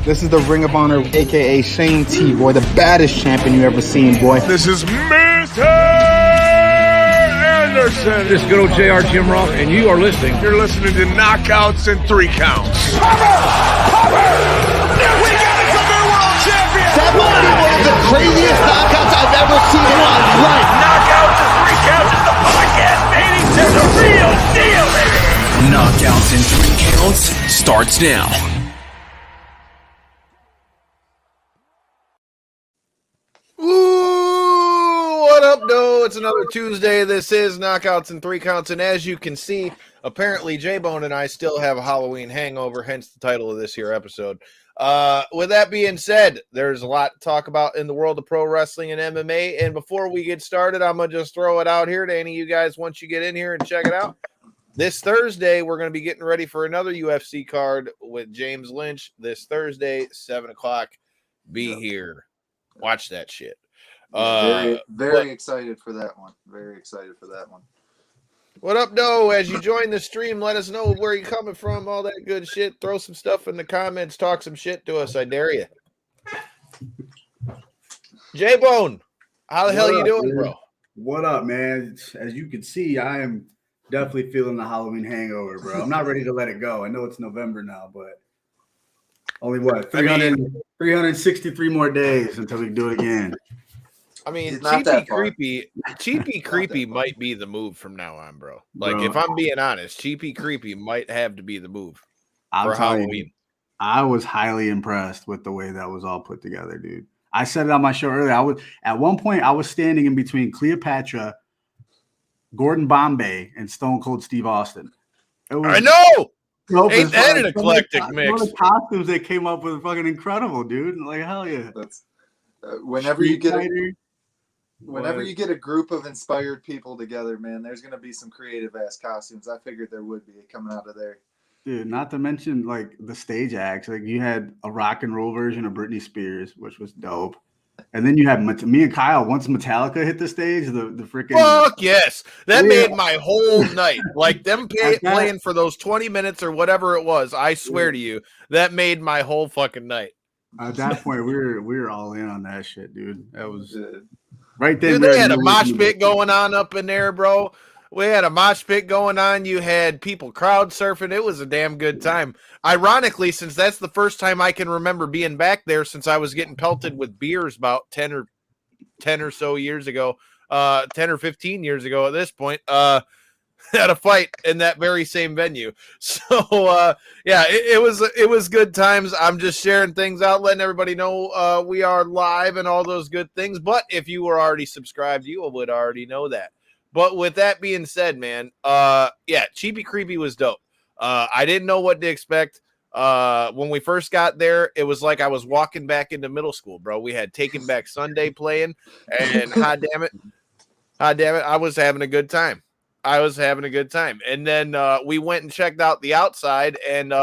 This is the Ring of Honor, a.k.a. Shane T, boy, the baddest champion you ever seen, boy. This is Mr. Anderson. This is good old JR Jim Ross, and you are listening. You're listening to Knockouts and 3 Counts. Cover! We got a new world champion! That might be one of the craziest knockouts I've ever seen in my life. Knockouts and 3 Counts is the podcast, baby! It's a real deal, baby! Knockouts and 3 Counts starts now. Ooh, what up, no? It's another Tuesday. This is Knockouts and 3 Counts, and as you can see, apparently J-Bone and I still have a Halloween hangover, hence the title of this here episode. With that being said, there's a lot to talk about in the world of pro wrestling and MMA, and before we get started, I'm going to just throw it out here to any of you guys once you get in here and check it out. This Thursday, we're going to be getting ready for another UFC card with James Lynch this Thursday, 7 o'clock. Be here. Watch that shit. Very excited for that one. Very excited for that one. What up, Doe? As you join the stream, let us know where you're coming from, all that good shit. Throw some stuff in the comments. Talk some shit to us. I dare you. J-Bone, how the hell you doing, bro? What up, man? As you can see, I am definitely feeling the Halloween hangover, bro. I'm not ready to let it go. I know it's November now, but only what? 363 more days until we do it again. I mean, Cheapy Creepy might be the move from now on, bro. Like, if I'm being honest, Cheapy Creepy might have to be the move for Halloween. I was highly impressed with the way that was all put together, dude. I said it on my show earlier. At one point I was standing in between Cleopatra, Gordon Bombay, and Stone Cold Steve Austin. I know. Ain't that an eclectic mix? One of the costumes they came up with fucking incredible, dude. Like, hell yeah. That's whenever you get a group of inspired people together, man, there's gonna be some creative ass costumes. I figured there would be coming out of there. Dude, not to mention like the stage acts. Like you had a rock and roll version of Britney Spears, which was dope. And then you had me and Kyle. Once Metallica hit the stage, the freaking fuck yes, that made my whole night. Like them playing for those 20 minutes or whatever it was. I swear to you, that made my whole fucking night. At that point, we were all in on that shit, dude. That was right there. Dude, they had a mosh pit going on up in there, bro. We had a mosh pit going on. You had people crowd surfing. It was a damn good time. Ironically, since that's the first time I can remember being back there since I was getting pelted with beers about 10 or so years ago, 10 or 15 years ago at this point, had a fight in that very same venue. So, yeah, it was good times. I'm just sharing things out, letting everybody know we are live and all those good things. But if you were already subscribed, you would already know that. But with that being said, man, yeah, Cheapy Creepy was dope. I didn't know what to expect. When we first got there, it was like I was walking back into middle school, bro. We had Taken Back Sunday playing, and hot damn it, I was having a good time. And then we went and checked out the outside, and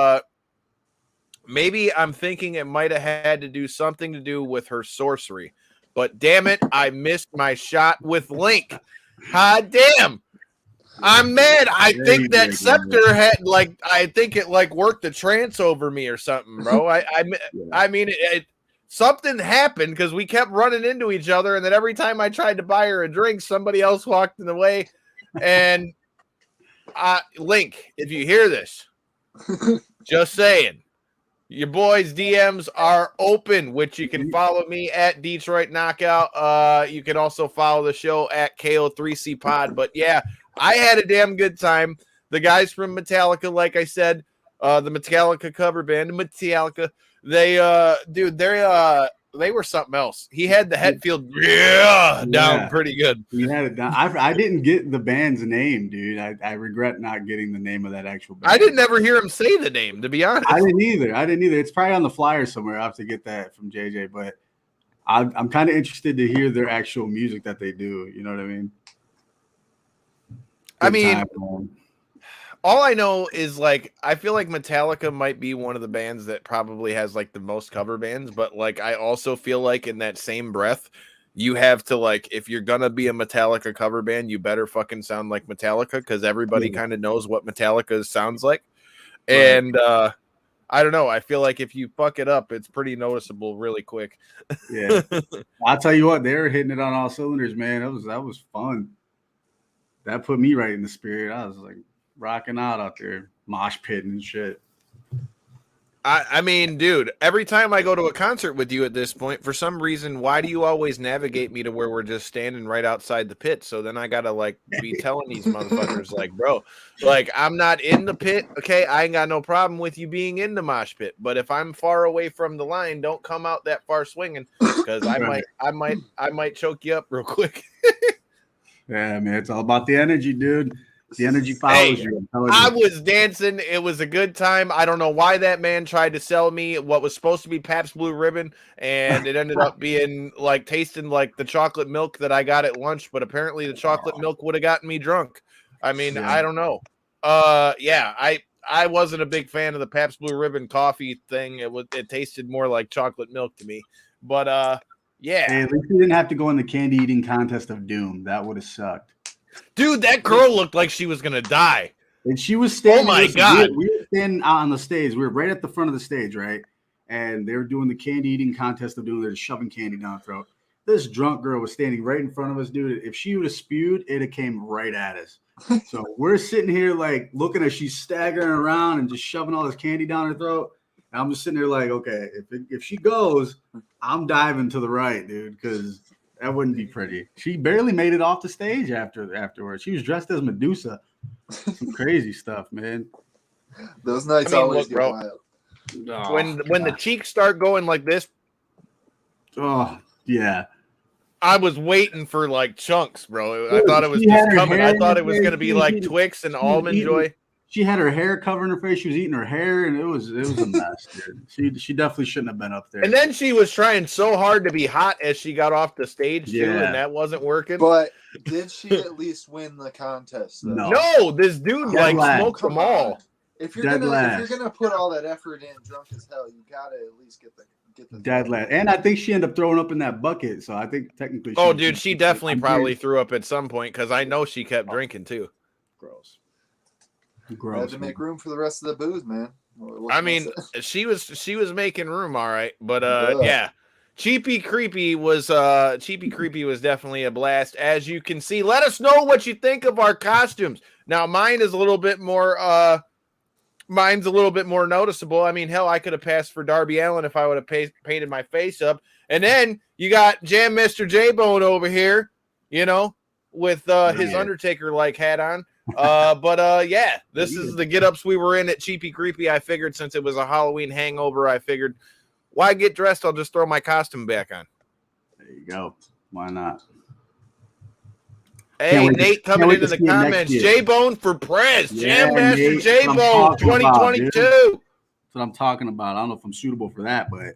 maybe I'm thinking it might have had to do something to do with her sorcery. But damn it, I missed my shot with Link. God damn. I'm mad. I think that scepter had it worked a trance over me or something, bro. I mean, something happened because we kept running into each other, and then every time I tried to buy her a drink, somebody else walked in the way. And Link, if you hear this, just saying, your boys' DMs are open, which you can follow me at Detroit Knockout. You can also follow the show at KO3C Pod. But yeah, I had a damn good time. The guys from Metallica, like I said, the Metallica cover band, Metallica, they were something else. He had the Hetfield down pretty good. You had it down. I didn't get the band's name, dude. I regret not getting the name of that actual band. I didn't ever hear him say the name, to be honest. I didn't either. It's probably on the flyer somewhere. I have to get that from JJ, but I'm kind of interested to hear their actual music that they do. You know what I mean? All I know is, like, I feel like Metallica might be one of the bands that probably has, like, the most cover bands, but, like, I also feel like in that same breath, you have to, like, if you're gonna be a Metallica cover band, you better fucking sound like Metallica, because everybody kind of knows what Metallica sounds like. And I don't know. I feel like if you fuck it up, it's pretty noticeable really quick. Yeah. I'll tell you what, they were hitting it on all cylinders, man. That was fun. That put me right in the spirit. I was like rocking out there, mosh pitting and shit. I mean, dude, every time I go to a concert with you at this point, for some reason, why do you always navigate me to where we're just standing right outside the pit? So then I gotta like be telling these motherfuckers, like, bro, like I'm not in the pit, okay? I ain't got no problem with you being in the mosh pit, but if I'm far away from the line, don't come out that far swinging, because I might choke you up real quick. Yeah, man, it's all about the energy, dude. The energy follows you. I was dancing. It was a good time. I don't know why that man tried to sell me what was supposed to be Pabst Blue Ribbon, and it ended up being like tasting like the chocolate milk that I got at lunch, but apparently the chocolate milk would have gotten me drunk. I mean, yeah. I don't know. I wasn't a big fan of the Pabst Blue Ribbon coffee thing. It tasted more like chocolate milk to me. But yeah. Hey, at least you didn't have to go in the candy eating contest of doom. That would have sucked. Dude, that girl looked like she was gonna die. And she was standing. Oh my God. We were standing out on the stage. We were right at the front of the stage, right? And they were doing the candy eating contest of doom. They're shoving candy down her throat. This drunk girl was standing right in front of us, dude. If she would have spewed, it'd have came right at us. So we're sitting here like looking as she's staggering around and just shoving all this candy down her throat. And I'm just sitting there like, okay, if she goes, I'm diving to the right, dude, because that wouldn't be pretty. She barely made it off the stage afterwards. She was dressed as Medusa. Some crazy stuff, man. Those nights always get wild. Oh, when the cheeks start going like this. Oh, yeah. I was waiting for like chunks, bro. I thought it was just coming. I thought it was going to be like Twix and Almond Joy. She had her hair covering her face. She was eating her hair, and it was a mess, dude. She definitely shouldn't have been up there. And then she was trying so hard to be hot as she got off the stage too, and that wasn't working. But did she at least win the contest? Though? No, this dude smoked them all. If you're gonna put all that effort in, drunk as hell, you gotta at least get the dead last. And I think she ended up throwing up in that bucket. So I think technically. She definitely probably threw up at some point because I know she kept drinking too. Gross. Had to make room for the rest of the booze, man. I mean, she was making room, all right, but yeah. Cheapy Creepy was definitely a blast, as you can see. Let us know what you think of our costumes. Now, mine is a little bit more noticeable. I mean, hell, I could have passed for Darby Allin if I would have painted my face up. And then you got Jam Mr. J-Bone over here, with his Undertaker-like hat on. Yeah, this is the get-ups we were in at Cheapy Creepy. I figured since it was a Halloween hangover, why get dressed? I'll just throw my costume back on. There you go. Why not? Hey, Nate coming into the comments. J-Bone for Prez. Jam Master J-Bone 2022. That's what I'm talking about. I don't know if I'm suitable for that, but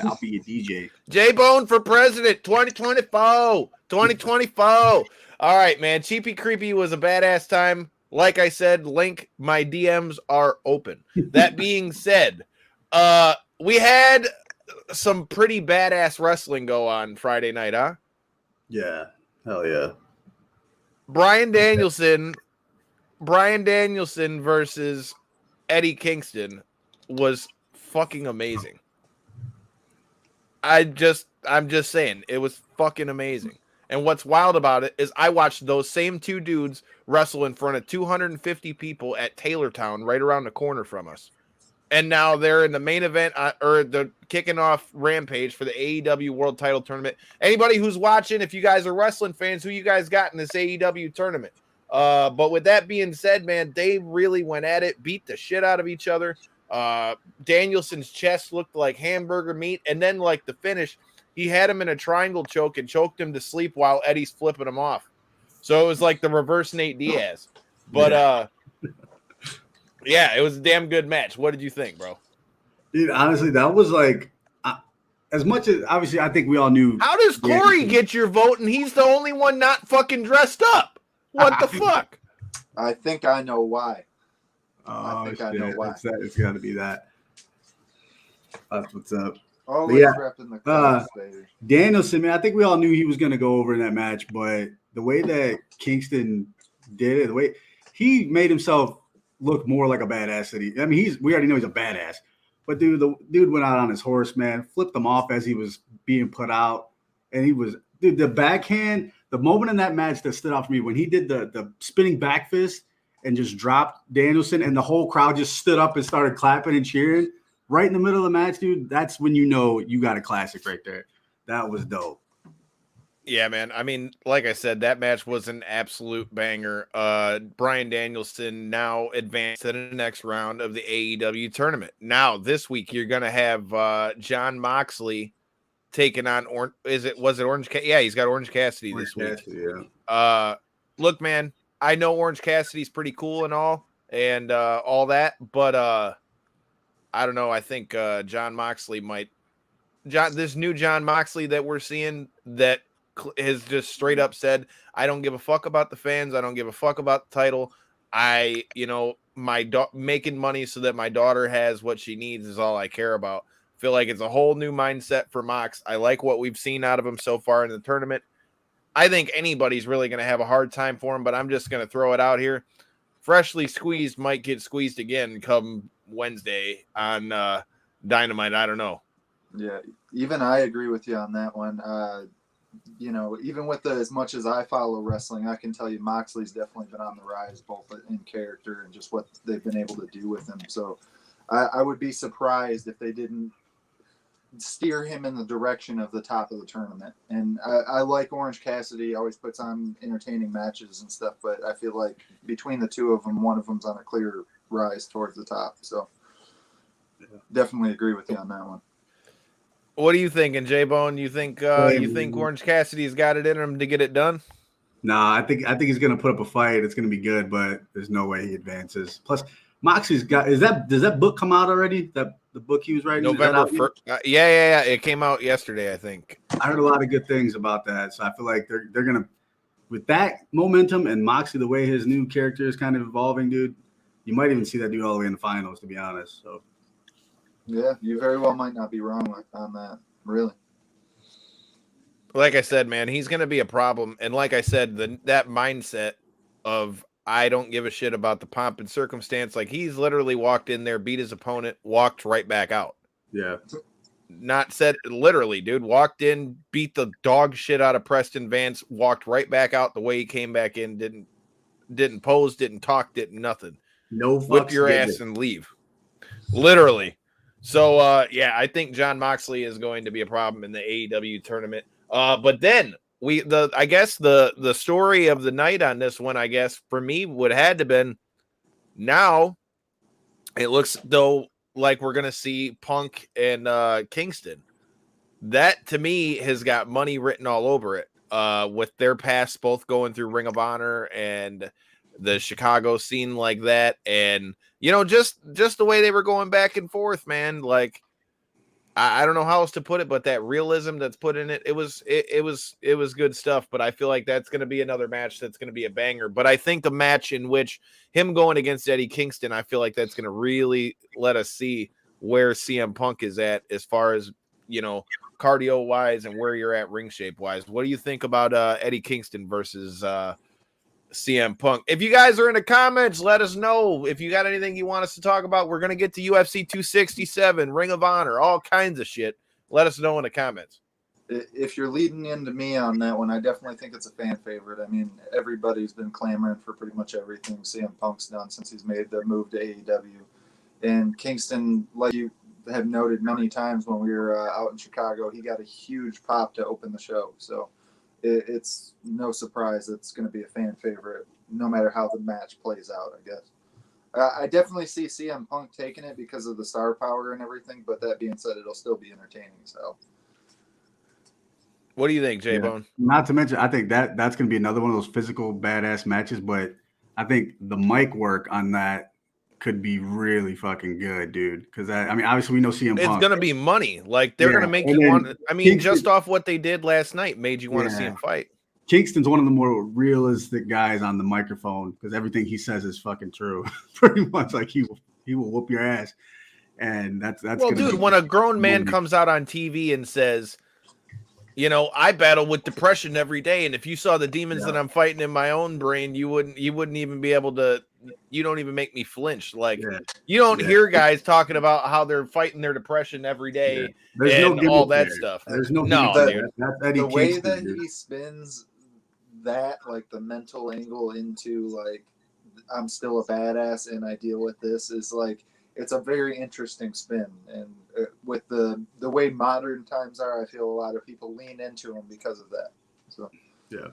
I'll be a DJ. J-Bone for President 2024. 2024. All right, man. Cheapy Creepy was a badass time. Like I said, link, my DMs are open. That being said, we had some pretty badass wrestling go on Friday night, huh? Yeah. Hell yeah. Bryan Danielson versus Eddie Kingston was fucking amazing. I'm just saying, it was fucking amazing. And what's wild about it is I watched those same two dudes wrestle in front of 250 people at Taylortown right around the corner from us. And now they're in the main event or the kicking off Rampage for the AEW World Title Tournament. Anybody who's watching, if you guys are wrestling fans, who you guys got in this AEW tournament? But with that being said, man, they really went at it, beat the shit out of each other. Danielson's chest looked like hamburger meat. And then like the finish, he had him in a triangle choke and choked him to sleep while Eddie's flipping him off. So it was like the reverse Nate Diaz. But yeah, it was a damn good match. What did you think, bro? Dude, honestly, that was like as much as obviously I think we all knew. How does Corey get your vote and he's the only one not fucking dressed up? What the fuck? I think I know why. I know why. It's got to be that. That's what's up. Danielson, man, I think we all knew he was going to go over in that match, but the way that Kingston did it, the way he made himself look more like a badass than I mean, we already know he's a badass. But dude, the dude went out on his horse, man, flipped him off as he was being put out. And he was, dude, the backhand, the moment in that match that stood out for me when he did the spinning back fist and just dropped Danielson, and the whole crowd just stood up and started clapping and cheering right in the middle of the match, dude. That's when you know you got a classic right there. That was dope. Yeah, man. I mean, like I said, that match was an absolute banger. Bryan Danielson now advanced to the next round of the AEW tournament. Now, this week, you're going to have Jon Moxley taking on Orange. Was it Orange? Yeah, he's got Orange Cassidy this week. Yeah. Look, man, I know Orange Cassidy's pretty cool and all that, but I don't know. I think Jon Moxley this new Jon Moxley that we're seeing that has just straight up said, I don't give a fuck about the fans. I don't give a fuck about the title. Making money so that my daughter has what she needs is all I care about. Feel like it's a whole new mindset for Mox. I like what we've seen out of him so far in the tournament. I think anybody's really going to have a hard time for him, but I'm just going to throw it out here. Freshly squeezed might get squeezed again come Wednesday on Dynamite. I don't know. Yeah, even I agree with you on that one. Even with as much as I follow wrestling, I can tell you Moxley's definitely been on the rise, both in character and just what they've been able to do with him. So I would be surprised if they didn't steer him in the direction of the top of the tournament. And I like Orange Cassidy, always puts on entertaining matches and stuff, but I feel like between the two of them, one of them's on a clear rise towards the top. So definitely agree with you on that one. What are you thinking, J-Bone? You think Orange Cassidy's got it in him to get it done? Nah, I think he's gonna put up a fight. It's gonna be good, but there's no way he advances. Plus, Moxie's got does that book come out already? That the book he was writing? November 1st. Yeah. It came out yesterday, I think. I heard a lot of good things about that, so I feel like they're gonna, with that momentum and Moxie, the way his new character is kind of evolving, dude. You might even see that dude all the way in the finals, to be honest. So. Yeah, you very well might not be wrong on that, really. Like I said, man, he's going to be a problem. And like I said, that mindset of I don't give a shit about the pomp and circumstance, like he's literally walked in there, beat his opponent, walked right back out. Yeah. Not said literally, dude. Walked in, beat the dog shit out of Preston Vance, walked right back out the way he came back in, didn't pose, didn't talk, didn't nothing. No, whip your ass and leave. Literally. So, I think Jon Moxley is going to be a problem in the AEW tournament. But then I guess the story of the night on this one, I guess for me would have to been now it looks though like we're going to see Punk and Kingston. That to me has got money written all over it. With their past both going through Ring of Honor and the Chicago scene like that. And, just the way they were going back and forth, man, like, I don't know how else to put it, but that realism that's put in it, it was good stuff. But I feel like that's going to be another match that's going to be a banger. But I think a match in which him going against Eddie Kingston, I feel like that's going to really let us see where CM Punk is at as far as, cardio wise and where you're at ring shape wise. What do you think about Eddie Kingston versus CM Punk? If you guys are in the comments, let us know if you got anything you want us to talk about. We're going to get to UFC 267, Ring of Honor, all kinds of shit. Let us know in the comments. If you're leading into me on that one, I definitely think it's a fan favorite. I mean, everybody's been clamoring for pretty much everything CM Punk's done since he's made the move to AEW. And Kingston, like you have noted many times when we were out in Chicago, he got a huge pop to open the show. So it's no surprise it's going to be a fan favorite, no matter how the match plays out, I guess. I definitely see CM Punk taking it because of the star power and everything, but that being said, it'll still be entertaining. So, what do you think, J-Bone? Yeah. Not to mention, I think that's going to be another one of those physical badass matches, but I think the mic work on that could be really fucking good, dude. Because obviously we know CM Punk. It's gonna be money. Like they're gonna make you want. I mean, Kingston, just off what they did last night, made you want to see him fight. Kingston's one of the more realistic guys on the microphone because everything he says is fucking true. Pretty much, like he will whoop your ass, and that's. Well, dude, when a grown man comes out on TV and says, I battle with depression every day, and if you saw the demons that I'm fighting in my own brain, you wouldn't even be able to you don't even make me flinch. Like Yeah. you don't hear guys talking about how they're fighting their depression every day There's and no all gimmick that there. stuff. There's no No, gimmick dude. there. That's Eddie The way Kingston, that dude. he spins that, like the mental angle into like I'm still a badass and I deal with this is like it's a very interesting spin. And with the way modern times are, I feel a lot of people lean into him because of that. So Yeah.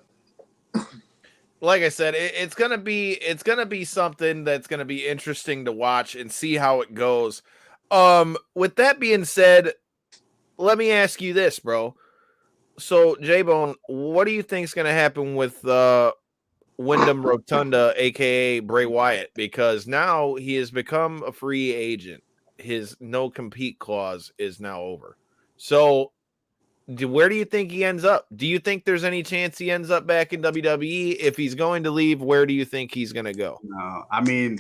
Like I said, it's gonna be something that's gonna be interesting to watch and see how it goes. With that being said, let me ask you this, bro. So, J-Bone, what do you think is gonna happen with Wyndham Rotunda, aka Bray Wyatt? Because now he has become a free agent. His no compete clause is now over. So where do you think he ends up? Do you think there's any chance he ends up back in WWE? If he's going to leave, where do you think he's going to go? No, I mean,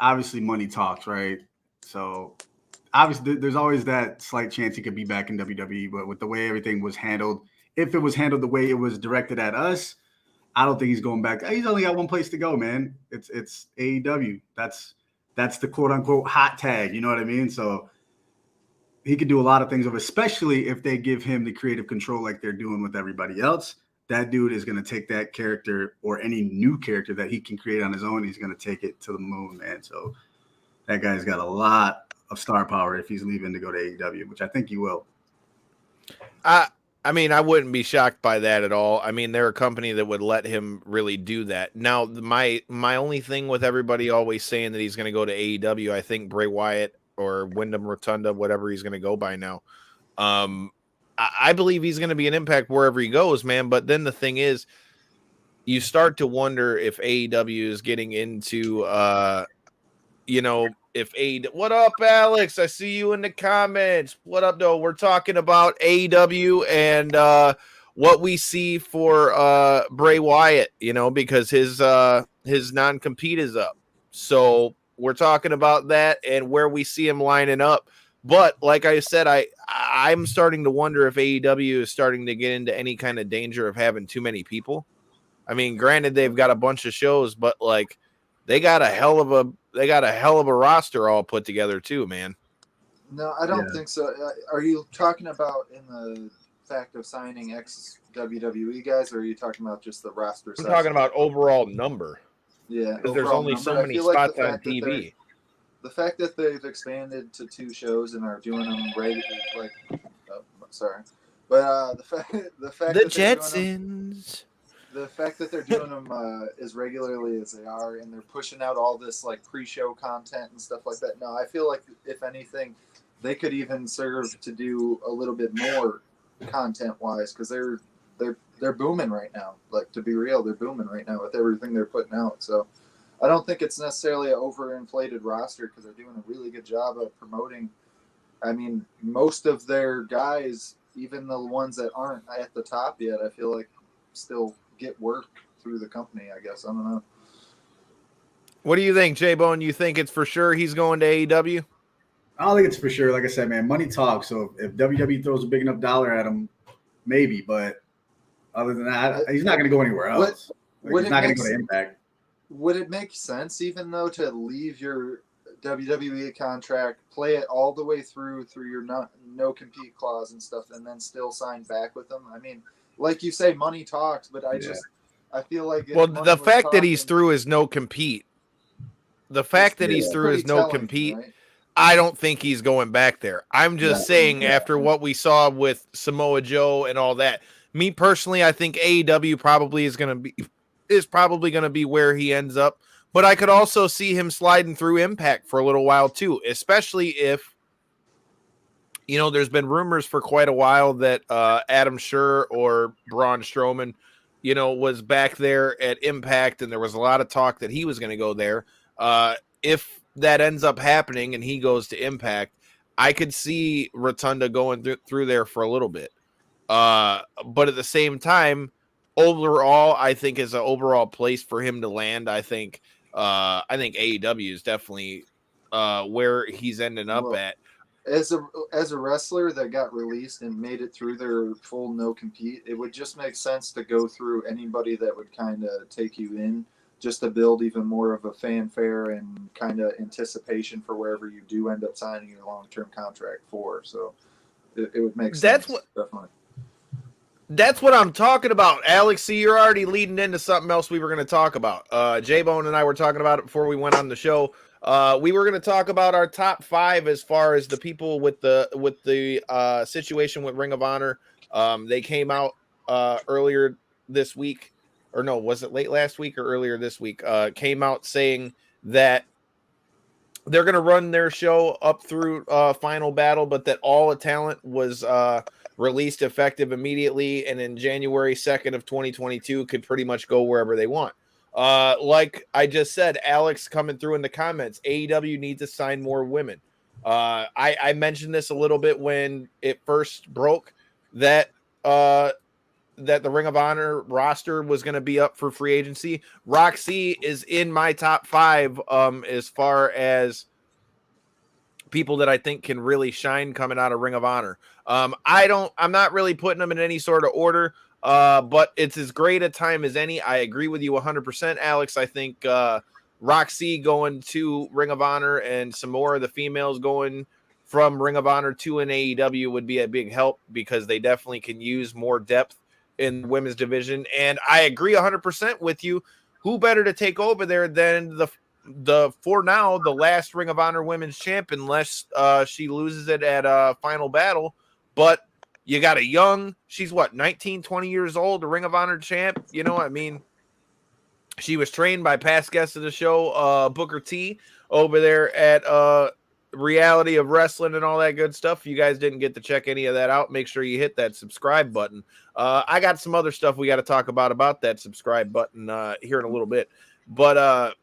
obviously money talks, right? So obviously there's always that slight chance he could be back in WWE, but with the way everything was handled, if it was handled the way it was directed at us, I don't think he's going back. He's only got one place to go, man. It's AEW. That's the quote unquote hot tag. You know what I mean? So he could do a lot of things, especially if they give him the creative control like they're doing with everybody else. That dude is going to take that character or any new character that he can create on his own. He's going to take it to the moon, man. So that guy's got a lot of star power if he's leaving to go to AEW, which I think he will. I mean, I wouldn't be shocked by that at all. I mean, they're a company that would let him really do that. Now, my only thing with everybody always saying that he's going to go to AEW, I think Bray Wyatt or Wyndham Rotunda, whatever he's going to go by now. I believe he's going to be an Impact wherever he goes, man. But then the thing is, you start to wonder if AEW is getting into, if what up, Alex? I see you in the comments. What up, though? We're talking about AEW and what we see for Bray Wyatt, because his non-compete is up. So we're talking about that and where we see him lining up. But like I said, I'm starting to wonder if AEW is starting to get into any kind of danger of having too many people. I mean, granted, they've got a bunch of shows, but like they got a hell of a roster all put together too, man. No, I don't think so. Are you talking about in the fact of signing ex-WWE guys, or are you talking about just the roster size? I'm talking about overall number. Yeah, because there's only so many spots on TV. The fact that they've expanded to 2 shows and are doing them the fact The that Jetsons. The fact that they're doing them as regularly as they are, and they're pushing out all this like pre-show content and stuff like that. No, I feel like if anything, they could even serve to do a little bit more content-wise, because they're booming right now. Like, to be real, they're booming right now with everything they're putting out. So I don't think it's necessarily an overinflated roster, because they're doing a really good job of promoting. I mean, most of their guys, even the ones that aren't at the top yet, I feel like still get work through the company, I guess. I don't know. What do you think, J-Bone? You think it's for sure he's going to AEW? I don't think it's for sure. Like I said, man, money talks. So if WWE throws a big enough dollar at him, maybe. But other than that, he's not going to go anywhere else. He's not going to go to Impact. Would it make sense, even though, to leave your WWE contract, play it all the way through your no compete clause and stuff, and then still sign back with them? I mean, like you say, money talks, but I feel like the fact that he's through his no compete, right? I don't think he's going back there. I'm just saying, after what we saw with Samoa Joe and all that, me personally, I think AEW probably is probably going to be where he ends up. But I could also see him sliding through Impact for a little while too, especially if, there's been rumors for quite a while that Adam Scherr or Braun Strowman, was back there at Impact, and there was a lot of talk that he was going to go there. If that ends up happening and he goes to Impact, I could see Rotunda going through there for a little bit. But at the same time, overall, I think is an overall place for him to land. I think AEW is definitely where he's ending up at. As a wrestler that got released and made it through their full no compete, it would just make sense to go through anybody that would kind of take you in just to build even more of a fanfare and kind of anticipation for wherever you do end up signing your long-term contract for. So it would make sense. Definitely. That's what I'm talking about, Alex. See, you're already leading into something else we were going to talk about. J-Bone and I were talking about it before we went on the show. We were going to talk about our top 5 as far as the people with the situation with Ring of Honor. They came out earlier this week, or no, was it late last week or earlier this week? Came out saying that they're going to run their show up through Final Battle, but that all the talent was released effective immediately, and in January 2nd of 2022 could pretty much go wherever they want. Like I just said, Alex coming through in the comments, AEW needs to sign more women. I mentioned this a little bit when it first broke that the Ring of Honor roster was going to be up for free agency. Roxy is in my top 5 as far as people that I think can really shine coming out of Ring of Honor. I'm not really putting them in any sort of order, but it's as great a time as any. I agree with you 100%, Alex. I think Roxy going to Ring of Honor and some more of the females going from Ring of Honor to an AEW would be a big help, because they definitely can use more depth in the women's division. And I agree 100% with you. Who better to take over there than the for now the last Ring of Honor women's champ, unless she loses it at Final Battle. But you got a young, she's what, 19, 20 years old, a Ring of Honor champ. You know, I mean, she was trained by past guests of the show, Booker T, over there at Reality of Wrestling and all that good stuff. If you guys didn't get to check any of that out, make sure you hit that subscribe button. I got some other stuff we got to talk about that subscribe button here in a little bit. But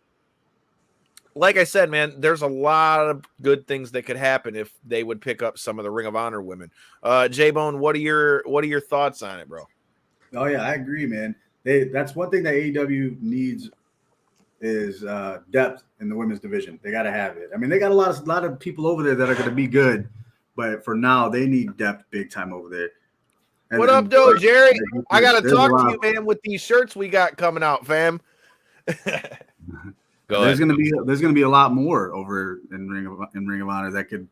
like I said, man, there's a lot of good things that could happen if they would pick up some of the Ring of Honor women. J-Bone, what are your thoughts on it, bro? Oh yeah, I agree, man. That's one thing that AEW needs is depth in the women's division. They got to have it. I mean, they got a lot of people over there that are going to be good, but for now, they need depth big time over there. And what up, though, Jerry? I got to talk to you, man, with these shirts we got coming out, fam. There's gonna be a lot more over in Ring of Honor that could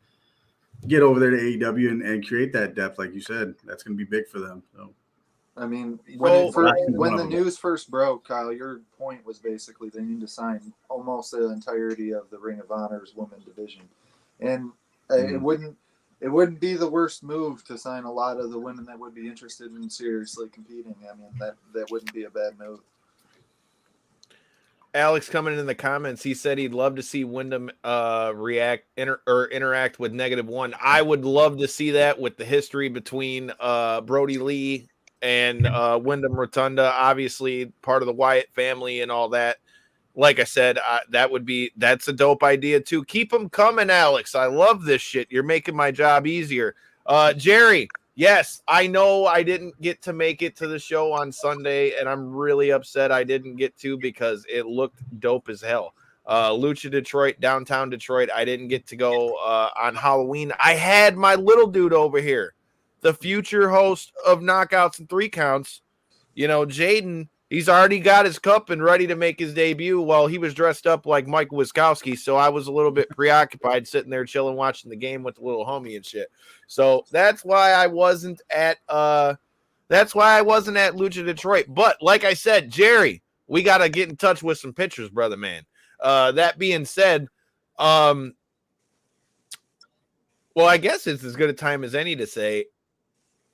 get over there to AEW and create that depth, like you said. That's gonna be big for them. So, I mean, when the news first broke, Kyle, your point was basically they need to sign almost the entirety of the Ring of Honor's women division, and it wouldn't be the worst move to sign a lot of the women that would be interested in seriously competing. I mean, that wouldn't be a bad move. Alex coming in the comments, he said he'd love to see Wyndham interact with -1. I would love to see that with the history between Brody Lee and Wyndham Rotunda, obviously part of the Wyatt family and all that. Like I said, that's a dope idea too. Keep them coming, Alex. I love this shit. You're making my job easier. Jerry, yes, I know I didn't get to make it to the show on Sunday, and I'm really upset I didn't get to because it looked dope as hell. Lucha Detroit, downtown Detroit. I didn't get to go on Halloween. I had my little dude over here, the future host of Knockouts and 3 Counts. You know, Jaden, he's already got his cup and ready to make his debut. Well, he was dressed up like Mike Wiskowski, so I was a little bit preoccupied sitting there chilling, watching the game with the little homie and shit. So that's why I wasn't at Lucha Detroit. But like I said, Jerry, we got to get in touch with some pictures, brother, man. That being said, well, I guess it's as good a time as any to say,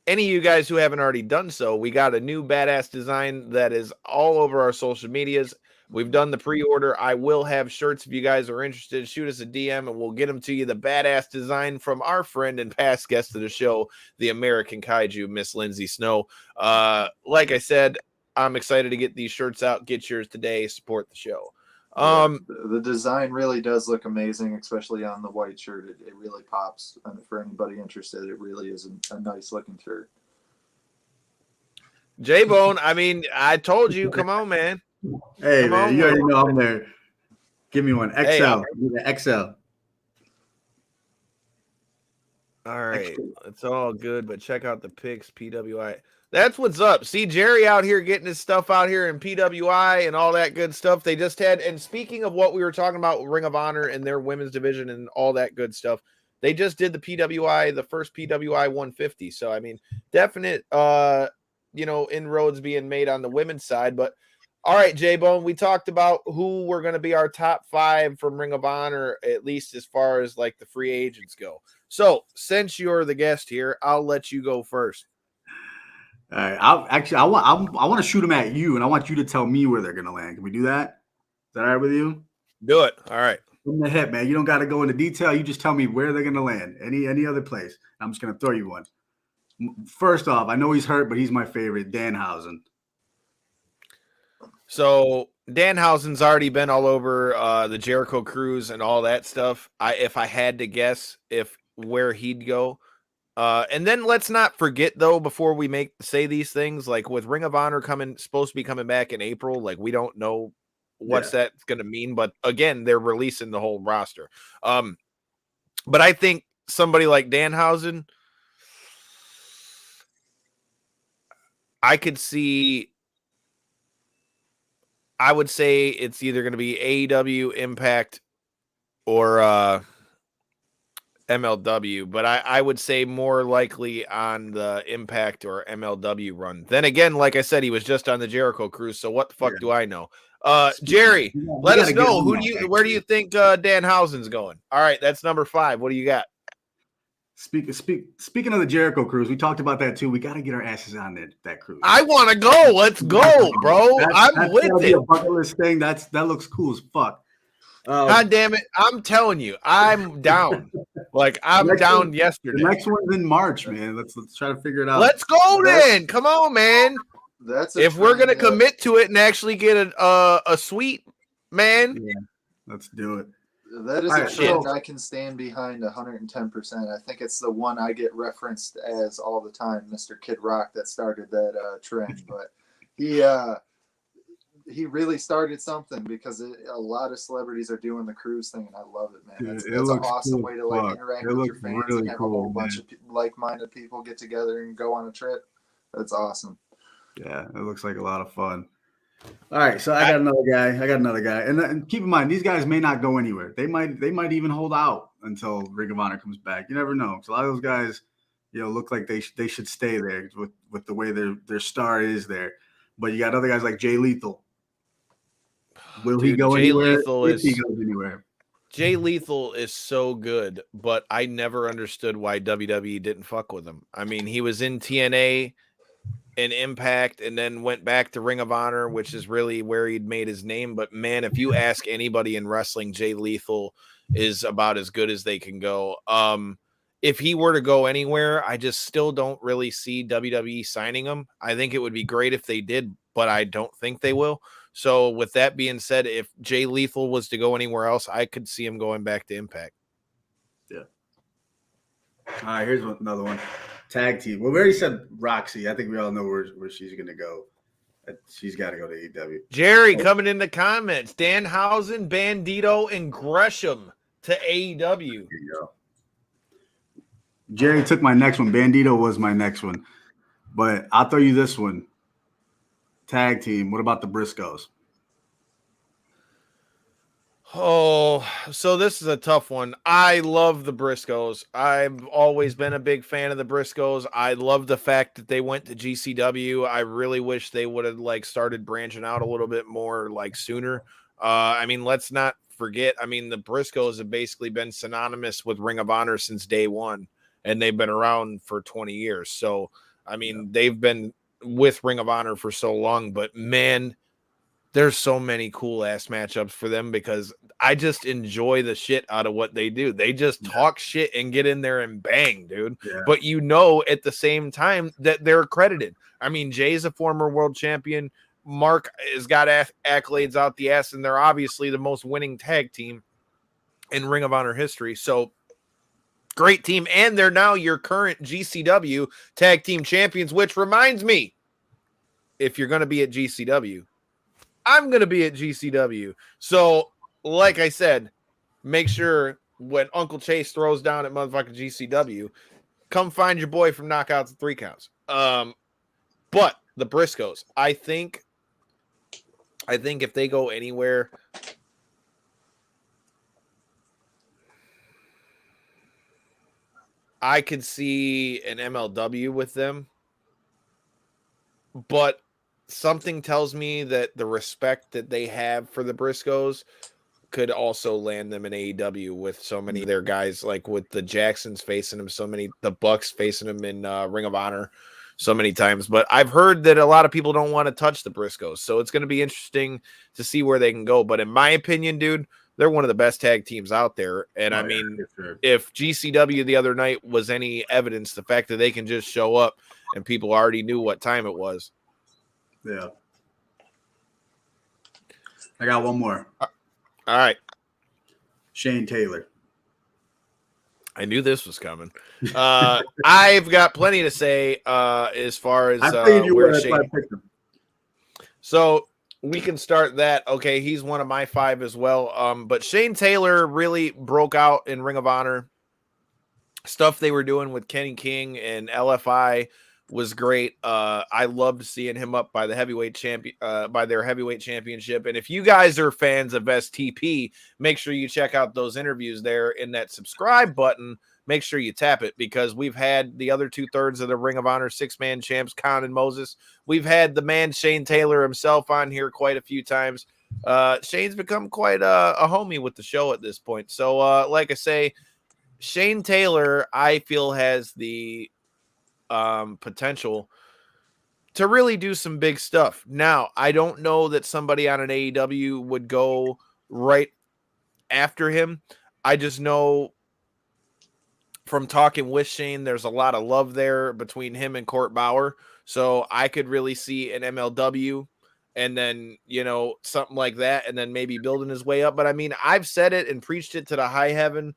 any of you guys who haven't already done so, we got a new badass design that is all over our social medias. We've done the pre-order. I will have shirts if you guys are interested. Shoot us a DM and we'll get them to you. The badass design from our friend and past guest of the show, the American Kaiju, Miss Lindsay Snow. Like I said, I'm excited to get these shirts out. Get yours today. Support the show. The design really does look amazing, especially on the white shirt. It really pops. And for anybody interested, it really is a nice looking shirt. J-Bone, I mean, I told you, come on, man. Hey, man, you already know I'm there. Give me one. XL. Give me an XL. All right, it's all good, but check out the picks, PWI. That's what's up. See Jerry out here getting his stuff out here in PWI and all that good stuff. They just had, and speaking of what we were talking about, Ring of Honor and their women's division and all that good stuff, they just did the PWI, the first PWI 150. So I mean, definite, inroads being made on the women's side. But all right, J-Bone, we talked about who were going to be our top 5 from Ring of Honor, at least as far as like the free agents go. So since you're the guest here, I'll let you go first. All right. I want to shoot them at you, and I want you to tell me where they're going to land. Can we do that? Is that all right with you? Do it. All right. From the hip, man. You don't got to go into detail. You just tell me where they're going to land. Any other place. I'm just going to throw you one. First off, I know he's hurt, but he's my favorite, Danhausen. So Danhausen's already been all over the Jericho Cruise and all that stuff. If I had to guess where he'd go. And then let's not forget, though, before we say these things, like with Ring of Honor supposed to be coming back in April, like we don't know what's that's going to mean. But again, they're releasing the whole roster. But I think somebody like Danhausen, I could see, I would say it's either going to be AEW, Impact, or MLW, but I would say more likely on the Impact or MLW run. Then again, like I said, he was just on the Jericho Cruise, so what the fuck do I know? Jerry, let us know where do you think Danhausen's going? All right, that's number 5. What do you got? Speaking of the Jericho Cruise, we talked about that too. We got to get our asses on that cruise. I want to go. Let's go, bro. I'm with it. A bucket list thing. That looks cool as fuck. God damn it. I'm telling you, I'm down. Like, I'm down yesterday. The next one's in March, man. Let's try to figure it out. Let's go then. Come on, man. If we're going to commit to it and actually get a suite, man. Yeah, let's do it. That is a trend I can stand behind 110%. I think it's the one I get referenced as all the time, Mr. Kid Rock, that started that trend. But he really started something because a lot of celebrities are doing the cruise thing, and I love it, man. That's an awesome way to interact with your fans and have a whole bunch of like-minded people get together and go on a trip. That's awesome. Yeah, it looks like a lot of fun. All right, so I got another guy, and keep in mind these guys may not go anywhere. They might even hold out until Ring of Honor comes back. You never know. So a lot of those guys, look like they should stay there with the way their star is there. But you got other guys like Jay Lethal. Will he go anywhere? If he goes anywhere. Jay Lethal is so good, but I never understood why WWE didn't fuck with him. I mean, he was in TNA and Impact and then went back to Ring of Honor, which is really where he'd made his name. But man, if you ask anybody in wrestling, Jay Lethal is about as good as they can go. If he were to go anywhere, I just still don't really see WWE signing him. I think it would be great if they did, but I don't think they will. So with that being said, if Jay Lethal was to go anywhere else, I could see him going back to Impact. Yeah. All right, here's another one. Tag team. Well, we already said Roxy. I think we all know where she's going to go. She's got to go to AEW. Jerry coming in the comments. Danhausen, Bandito, and Gresham to AEW. There you go. Jerry took my next one. Bandito was my next one. But I'll throw you this one. Tag team. What about the Briscoes? Oh, so this is a tough one. I love the Briscoes. I've always been a big fan of the Briscoes. I love the fact that they went to GCW. I really wish they would have started branching out a little bit more sooner. I mean, let's not forget. I mean, the Briscoes have basically been synonymous with Ring of Honor since day one, and they've been around for 20 years. So, I mean, they've been with Ring of Honor for so long, but man, there's so many cool ass matchups for them because I just enjoy the shit out of what they do. They just talk shit and get in there and bang, dude. Yeah. But at the same time that they're accredited. I mean, Jay's a former world champion. Mark has got accolades out the ass, and they're obviously the most winning tag team in Ring of Honor history. So great team. And they're now your current GCW tag team champions, which reminds me, if you're going to be at GCW, I'm going to be at GCW. So, like I said, make sure when Uncle Chase throws down at motherfucking GCW, come find your boy from Knockouts and 3 Counts. But the Briscoes, I think if they go anywhere, I could see an MLW with them. But something tells me that the respect that they have for the Briscoes could also land them in AEW with so many of their guys, like with the Jacksons facing them, the Bucks facing them in Ring of Honor so many times. But I've heard that a lot of people don't want to touch the Briscoes, so it's going to be interesting to see where they can go. But in my opinion, dude, they're one of the best tag teams out there. And I mean, if GCW the other night was any evidence, the fact that they can just show up and people already knew what time it was. Yeah. I got one more. All right. Shane Taylor. I knew this was coming. I've got plenty to say as far as where Shane. So we can start that. Okay, he's one of my 5 as well. But Shane Taylor really broke out in Ring of Honor. Stuff they were doing with Kenny King and LFI was great. I loved seeing him up by the heavyweight champion, by their heavyweight championship. And if you guys are fans of STP, make sure you check out those interviews there in that subscribe button. Make sure you tap it, because we've had the other 2/3 of the Ring of Honor 6-man champs, Khan and Moses. We've had the man Shane Taylor himself on here quite a few times. Shane's become quite a homie with the show at this point. So like I say, Shane Taylor, I feel, has the potential to really do some big stuff. Now, I don't know that somebody on an AEW would go right after him. I just know from talking with Shane, there's a lot of love there between him and Court Bauer. So I could really see an MLW and then, something like that, and then maybe building his way up. But I mean, I've said it and preached it to the high heaven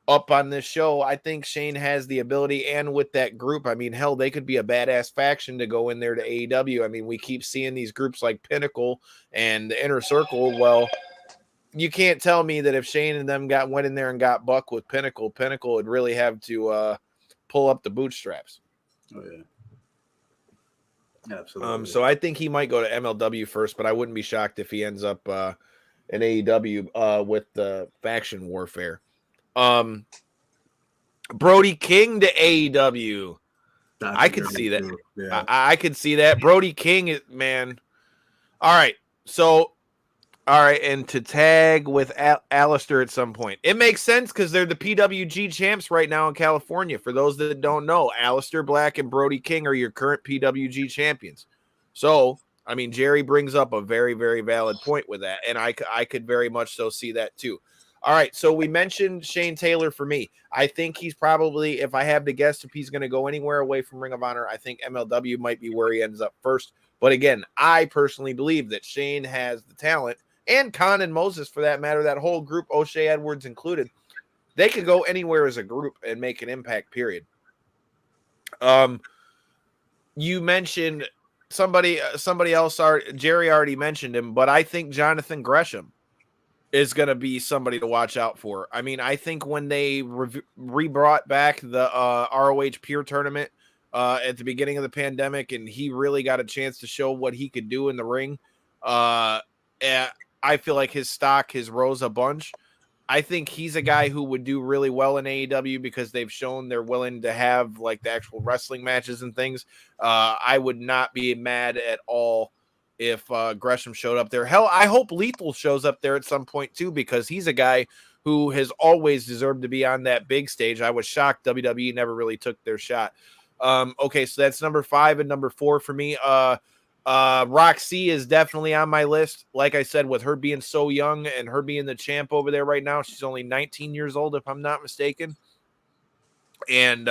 up on this show. I think Shane has the ability, and with that group, I mean, hell, they could be a badass faction to go in there to AEW. I mean, we keep seeing these groups like Pinnacle and the Inner Circle. Well, you can't tell me that if Shane and them went in there and got buck with Pinnacle would really have to pull up the bootstraps. Oh yeah, absolutely. So I think he might go to MLW first, but I wouldn't be shocked if he ends up in AEW with the faction warfare. Brody King to AEW. I could see that. Yeah. I could see that. Brody King is, man. All right. So, and to tag with Alistair at some point. It makes sense because they're the PWG champs right now in California. For those that don't know, Alistair Black and Brody King are your current PWG champions. So, I mean, Jerry brings up a very, very valid point with that, and I could very much so see that too. All right, so we mentioned Shane Taylor for me. I think he's probably, if I have to guess if he's going to go anywhere away from Ring of Honor, I think MLW might be where he ends up first. But again, I personally believe that Shane has the talent, and Khan and Moses for that matter, that whole group, O'Shea Edwards included, they could go anywhere as a group and make an impact, period. You mentioned somebody else, Jerry already mentioned him, but I think Jonathan Gresham is going to be somebody to watch out for. I mean, I think when they re-brought back the ROH Peer Tournament at the beginning of the pandemic, and he really got a chance to show what he could do in the ring, I feel like his stock has rose a bunch. I think he's a guy who would do really well in AEW because they've shown they're willing to have like the actual wrestling matches and things. I would not be mad at all if Gresham showed up there. Hell, I hope Lethal shows up there at some point too, because he's a guy who has always deserved to be on that big stage. I was shocked WWE never really took their shot. Okay, so that's number 5 and number 4 for me. Roxy is definitely on my list. Like I said, with her being so young and her being the champ over there right now, she's only 19 years old, if I'm not mistaken. And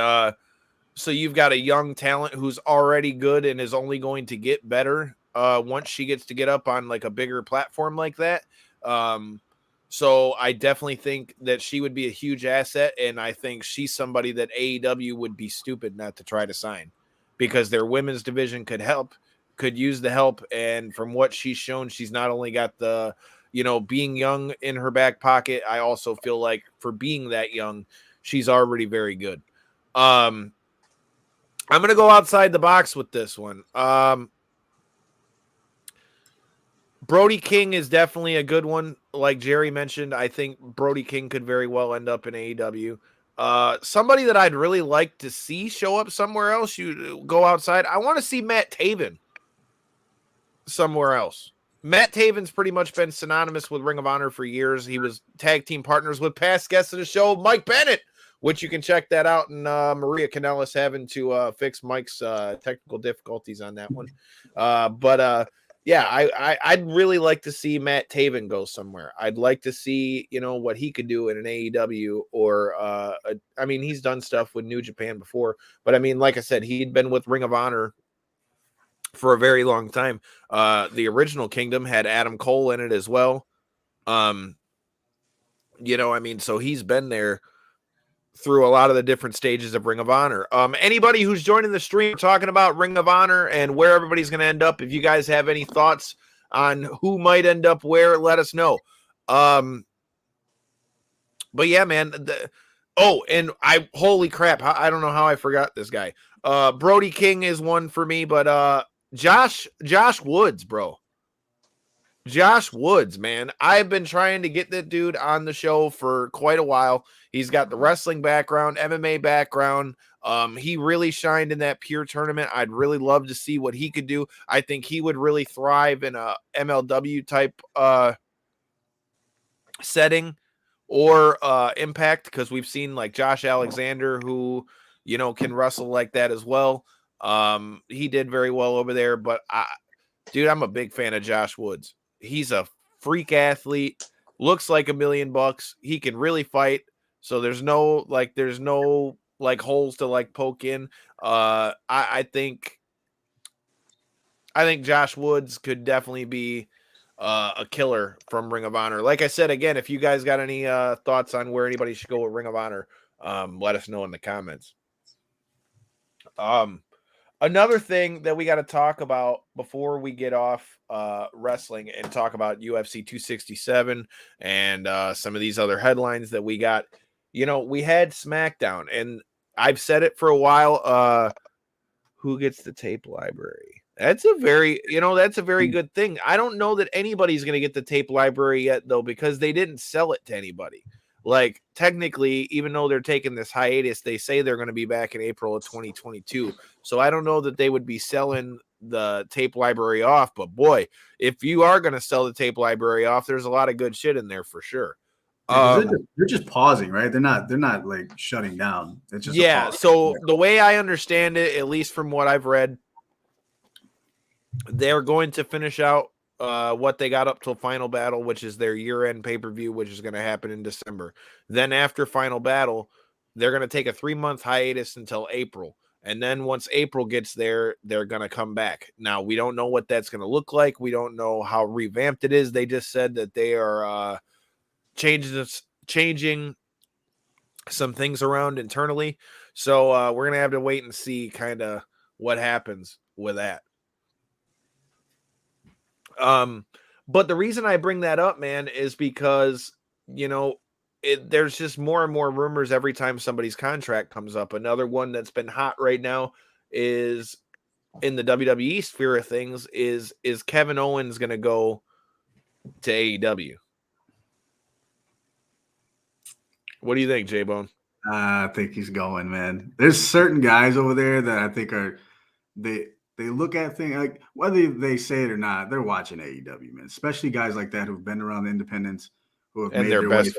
so you've got a young talent who's already good and is only going to get better once she gets to get up on like a bigger platform like that. So I definitely think that she would be a huge asset, and I think she's somebody that AEW would be stupid not to try to sign, because their women's division could use the help. And from what she's shown, she's not only got the being young in her back pocket, I also feel like for being that young, she's already very good. I'm going to go outside the box with this one. Brody King is definitely a good one. Like Jerry mentioned, I think Brody King could very well end up in AEW. Somebody that I'd really like to see show up somewhere else, you go outside. I want to see Matt Taven somewhere else. Matt Taven's pretty much been synonymous with Ring of Honor for years. He was tag team partners with past guests of the show, Mike Bennett, which you can check that out. And Maria Kanellis having to fix Mike's technical difficulties on that one. Yeah, I'd really like to see Matt Taven go somewhere. I'd like to see, what he could do in an AEW or, he's done stuff with New Japan before, but like I said, he'd been with Ring of Honor for a very long time. The original Kingdom had Adam Cole in it as well. So he's been there through a lot of the different stages of Ring of Honor. Anybody who's joining the stream talking about Ring of Honor and where everybody's going to end up, if you guys have any thoughts on who might end up where, let us know. But yeah, man. Holy crap. I don't know how I forgot this guy. Brody King is one for me, but Josh Woods, bro. Josh Woods, man. I've been trying to get that dude on the show for quite a while. He's got the wrestling background, MMA background. He really shined in that Pure tournament. I'd really love to see what he could do. I think he would really thrive in a MLW type setting or Impact, because we've seen like Josh Alexander who, can wrestle like that as well. He did very well over there, but I'm a big fan of Josh Woods. He's a freak athlete, looks like $1 million. He can really fight. So there's no holes to poke in. I think Josh Woods could definitely be a killer from Ring of Honor. Like I said, again, if you guys got any thoughts on where anybody should go with Ring of Honor, let us know in the comments. Another thing that we got to talk about before we get off wrestling and talk about UFC 267 and some of these other headlines that we got. We had SmackDown, and I've said it for a while. Who gets the tape library? That's a very good thing. I don't know that anybody's going to get the tape library yet, though, because they didn't sell it to anybody. Like, technically, even though they're taking this hiatus, they say they're going to be back in April of 2022. So I don't know that they would be selling the tape library off. But boy, if you are going to sell the tape library off, there's a lot of good shit in there for sure. They're just pausing, right? They're not like shutting down. It's just so the way I understand it, at least from what I've read, they're going to finish out what they got up till Final Battle, which is their year-end pay-per-view, which is going to happen in December. Then after Final Battle, they're going to take a 3-month hiatus until April. And then once April gets there, they're going to come back. Now, we don't know what that's going to look like. We don't know how revamped it is. They just said that they are changing some things around internally. So we're going to have to wait and see kind of what happens with that. But the reason I bring that up, man, is because, there's just more and more rumors every time somebody's contract comes up. Another one that's been hot right now is in the WWE sphere of things is Kevin Owens going to go to AEW? What do you think, J-Bone? I think he's going, man. There's certain guys over there that I think they look at things like, whether they say it or not, they're watching AEW, man. Especially guys like that who've been around the independents, who have made their best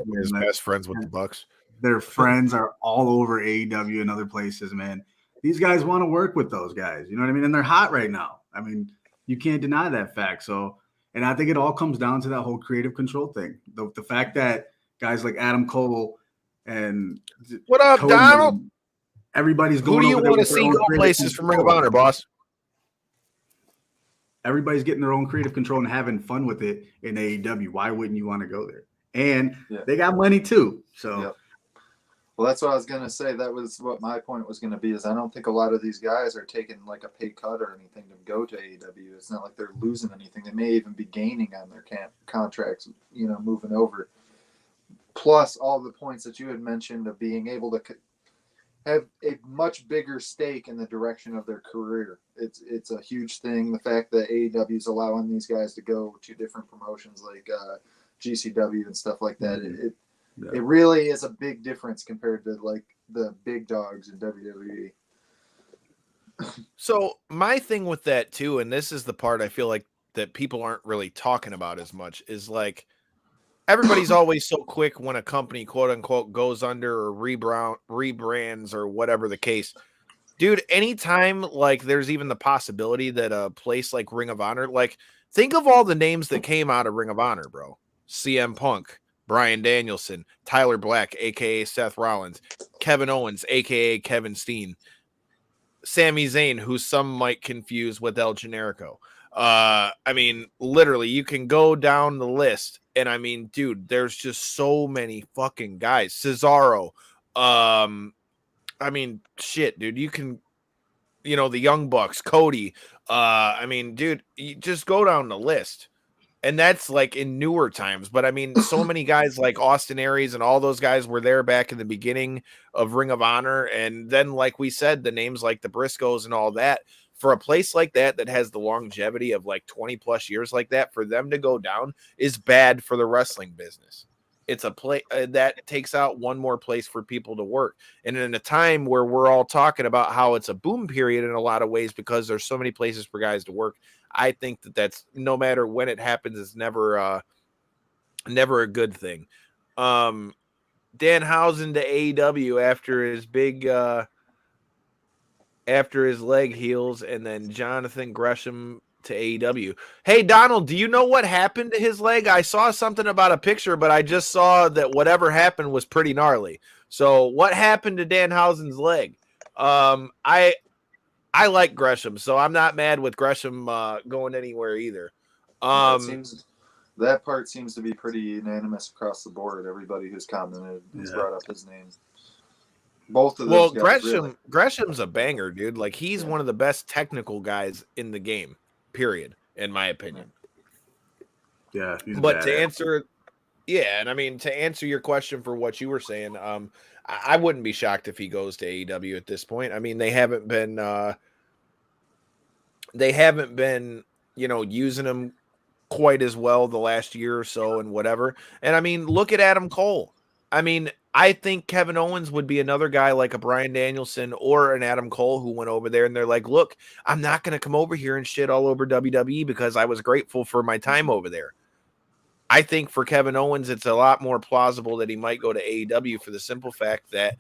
friends with the Bucks. Their friends are all over AEW and other places, man. These guys want to work with those guys. You know what I mean? And they're hot right now. I mean, you can't deny that fact. So, and I think it all comes down to that whole creative control thing. The fact that guys like Adam Cole and what up, Cody, Donald? Everybody's going. Who do you want to see go places from Ring of Honor, boss? Everybody's getting their own creative control and having fun with it in AEW. Why wouldn't you want to go there? And they got money too. So Well, that's what I was going to say. That was what my point was going to be, is I don't think a lot of these guys are taking like a pay cut or anything to go to AEW. It's not like they're losing anything. They may even be gaining on their contracts, moving over. Plus all the points that you had mentioned of being able to have a much bigger stake in the direction of their career. It's a huge thing. The fact that AEW is allowing these guys to go to different promotions like GCW and stuff like that. It really is a big difference compared to like the big dogs in WWE. So my thing with that too, and this is the part I feel like that people aren't really talking about as much, is like everybody's always so quick when a company quote unquote goes under or rebrands or whatever the case. Dude, anytime like there's even the possibility that a place like Ring of Honor, like think of all the names that came out of Ring of Honor, bro. CM Punk, Bryan Danielson, Tyler Black, aka Seth Rollins, Kevin Owens, aka Kevin Steen, Sami Zayn, who some might confuse with El Generico. I mean, literally, you can go down the list, and I mean, dude, there's just so many fucking guys. Cesaro, I mean, shit, dude, you can, the Young Bucks, Cody. I mean, dude, you just go down the list. And that's like in newer times. But I mean, so many guys like Austin Aries and all those guys were there back in the beginning of Ring of Honor. And then, like we said, the names like the Briscoes and all that, for a place like that has the longevity of like 20 plus years like that, for them to go down is bad for the wrestling business. It's a play that takes out one more place for people to work. And in a time where we're all talking about how it's a boom period in a lot of ways because there's so many places for guys to work, I think that's no matter when it happens, it's never a good thing. Danhausen to AEW after his big after his leg heals, and then Jonathan Gresham to AEW. Hey, Donald, do you know what happened to his leg? I saw something about a picture, but I just saw that whatever happened was pretty gnarly. So what happened to Danhausen's leg? I like Gresham, so I'm not mad with Gresham going anywhere either. That part seems to be pretty unanimous across the board. Everybody who's commented has brought up his name. Both of those guys. Gresham's a banger, dude. Like he's one of the best technical guys in the game, period, in my opinion. Yeah. But to answer your question for what you were saying, I wouldn't be shocked if he goes to AEW at this point. I mean, they haven't been using him quite as well the last year or so and whatever. And I mean, look at Adam Cole. I mean, I think Kevin Owens would be another guy like a Bryan Danielson or an Adam Cole who went over there and they're like, look, I'm not going to come over here and shit all over WWE because I was grateful for my time over there. I think for Kevin Owens, it's a lot more plausible that he might go to AEW for the simple fact that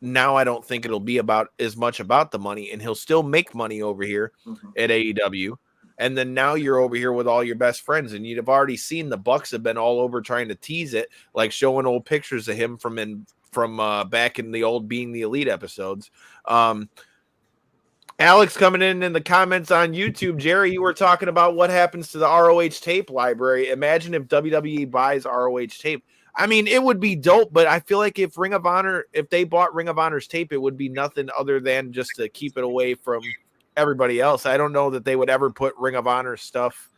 now I don't think it'll be about as much about the money, and he'll still make money over here at AEW. And then now you're over here with all your best friends, and you'd have already seen the Bucks have been all over trying to tease it, like showing old pictures of him from back in the old Being the Elite episodes. Alex coming in the comments on YouTube. Jerry, you were talking about what happens to the ROH tape library. Imagine if WWE buys ROH tape. I mean, it would be dope, but I feel like if they bought Ring of Honor's tape, it would be nothing other than just to keep it away from everybody else. I don't know that they would ever put Ring of Honor stuff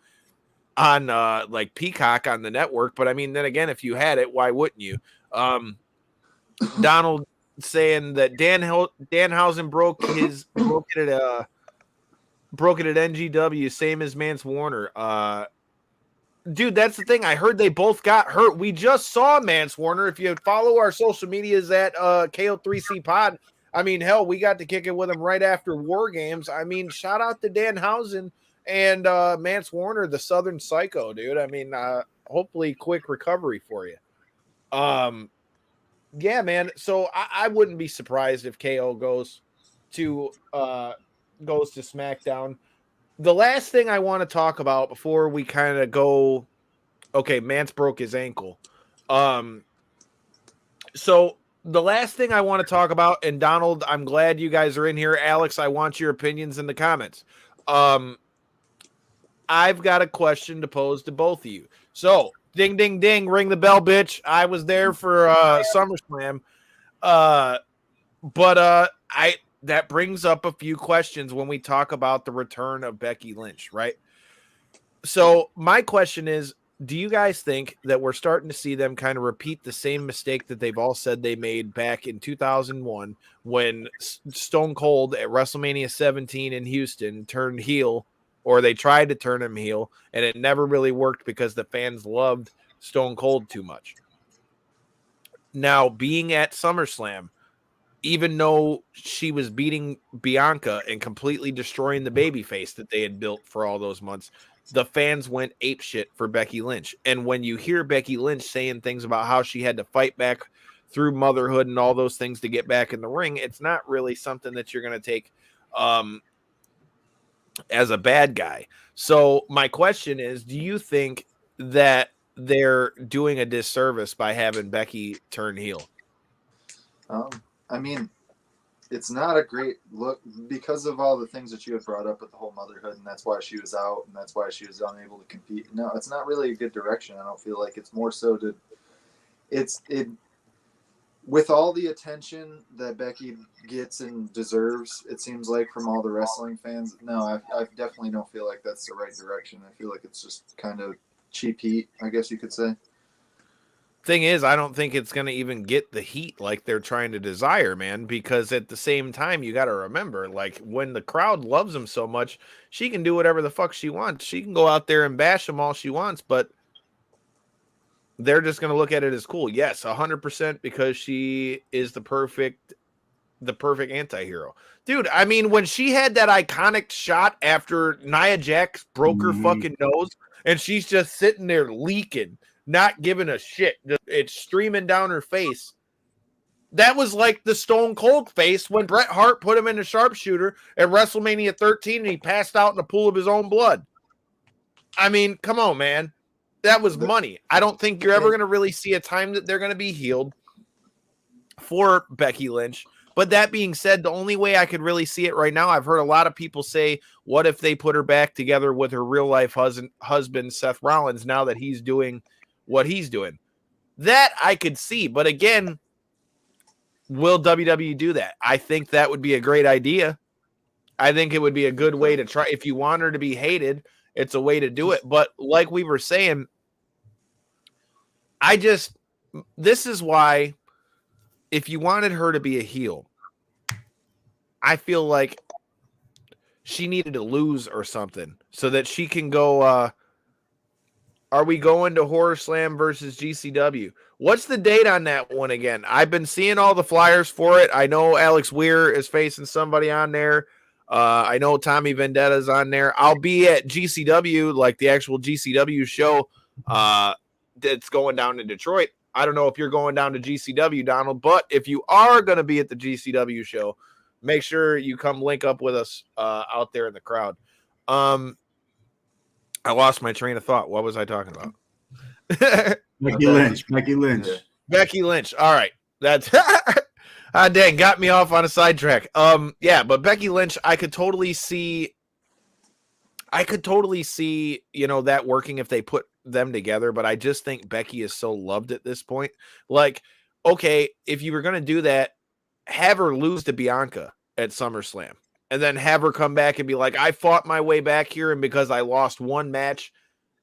on like Peacock on the network, but I mean, then again, if you had it, why wouldn't you? Donald saying that Danhausen broke it at NGW, same as Mance Warner. Dude, that's the thing. I heard they both got hurt. We just saw Mance Warner. If you follow our social medias at KO3C Pod, I mean, hell, we got to kick it with him right after War Games. I mean, shout out to Danhausen and Mance Warner, the Southern Psycho, dude. I mean, hopefully quick recovery for you. Yeah, man. So I wouldn't be surprised if KO goes to SmackDown. The last thing I want to talk about before we kind of go, okay, Mance broke his ankle. So the last thing I want to talk about, and Donald, I'm glad you guys are in here. Alex, I want your opinions in the comments. I've got a question to pose to both of you. So, ding, ding, ding, ring the bell, bitch. I was there for SummerSlam. That brings up a few questions when we talk about the return of Becky Lynch, right? So my question is, do you guys think that we're starting to see them kind of repeat the same mistake that they've all said they made back in 2001 when Stone Cold at WrestleMania 17 in Houston turned heel, or they tried to turn him heel, and it never really worked because the fans loved Stone Cold too much? Now, being at SummerSlam, even though she was beating Bianca and completely destroying the babyface that they had built for all those months, the fans went apeshit for Becky Lynch. And when you hear Becky Lynch saying things about how she had to fight back through motherhood and all those things to get back in the ring, it's not really something that you're going to take as a bad guy. So my question is, do you think that they're doing a disservice by having Becky turn heel? I mean, it's not a great look because of all the things that you have brought up with the whole motherhood, and that's why she was out, and that's why she was unable to compete. No, it's not really a good direction. I don't feel like it's more so with all the attention that Becky gets and deserves, it seems like, from all the wrestling fans. No, I definitely don't feel like that's the right direction. I feel like it's just kind of cheap heat, I guess you could say. Thing is, I don't think it's going to even get the heat like they're trying to desire, man, because at the same time, you got to remember, like, when the crowd loves them so much, she can do whatever the fuck she wants. She can go out there and bash them all she wants, but they're just going to look at it as cool. Yes, 100%, because she is the perfect anti-hero. Dude, I mean, when she had that iconic shot after Nia Jax broke her fucking nose, and she's just sitting there leaking, not giving a shit. It's streaming down her face. That was like the Stone Cold face when Bret Hart put him in a sharpshooter at WrestleMania 13 and he passed out in a pool of his own blood. I mean, come on, man. That was money. I don't think you're ever going to really see a time that they're going to be healed for Becky Lynch. But that being said, the only way I could really see it right now, I've heard a lot of people say, what if they put her back together with her real life husband, Seth Rollins, now that he's doing what he's doing? That I could see. But again, will WWE do that? I think that would be a great idea. I think it would be a good way to try. If you want her to be hated, it's a way to do it. But like we were saying, this is why, if you wanted her to be a heel, I feel like she needed to lose or something so that she can go, are we going to Horror Slam versus GCW? What's the date on that one again? I've been seeing all the flyers for it. I know Alex Weir is facing somebody on there. I know Tommy Vendetta's on there. I'll be at GCW, like the actual GCW show that's going down to Detroit. I don't know if you're going down to GCW, Donald, but if you are going to be at the GCW show, make sure you come link up with us out there in the crowd. I lost my train of thought. What was I talking about? Becky Lynch. Becky Lynch. All right. That's dang, got me off on a sidetrack. Yeah, but Becky Lynch, I could totally see, that working if they put them together, but I just think Becky is so loved at this point. Like, okay, if you were going to do that, have her lose to Bianca at SummerSlam and then have her come back and be like, I fought my way back here, and because I lost one match,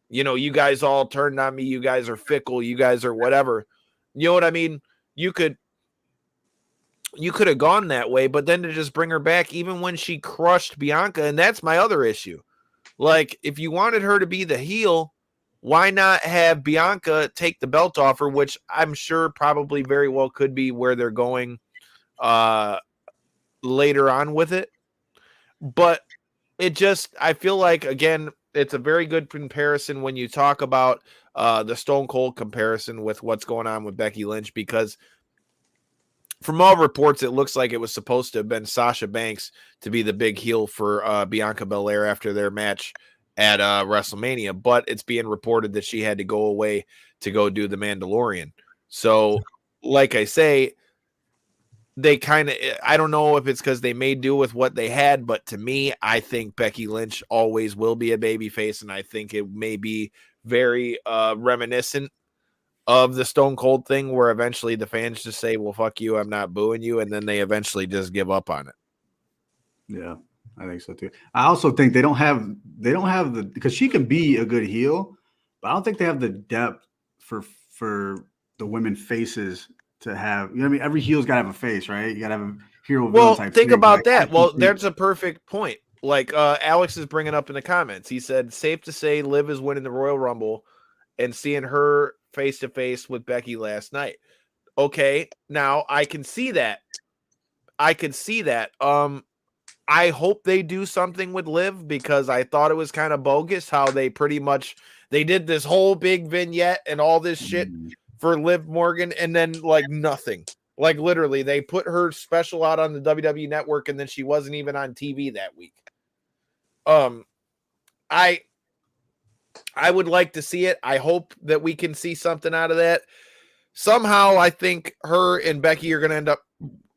you guys all turned on me. You guys are fickle. You guys are whatever. You know what I mean? You could have gone that way, but then to just bring her back even when she crushed Bianca, and that's my other issue. Like, if you wanted her to be the heel, why not have Bianca take the belt off her, which I'm sure probably very well could be where they're going later on with it. But I feel like, again, it's a very good comparison when you talk about the Stone Cold comparison with what's going on with Becky Lynch, because from all reports, it looks like it was supposed to have been Sasha Banks to be the big heel for Bianca Belair after their match at WrestleMania, but it's being reported that she had to go away to go do The Mandalorian. So, like I say, they kind of, I don't know if it's because they made do with what they had, but to me, I think Becky Lynch always will be a babyface, and I think it may be very reminiscent of the Stone Cold thing where eventually the fans just say, well, fuck you, I'm not booing you, and then they eventually just give up on it. Yeah, I think so too. I also think they don't have the, because she can be a good heel, but I don't think they have the depth for the women faces to have, you know what I mean? Every heel's gotta have a face, right? You gotta have a hero villain type think thing. about Like, that. Well, there's a perfect point. Like Alex is bringing up in the comments. He said, safe to say Liv is winning the Royal Rumble and seeing her face to face with Becky last night. Okay, now I can see that. I hope they do something with Liv, because I thought it was kind of bogus how they did this whole big vignette and all this shit for Liv Morgan, and then like nothing. Like literally, they put her special out on the WWE Network, and then she wasn't even on TV that week. I would like to see it. I hope that we can see something out of that. Somehow, I think her and Becky are going to end up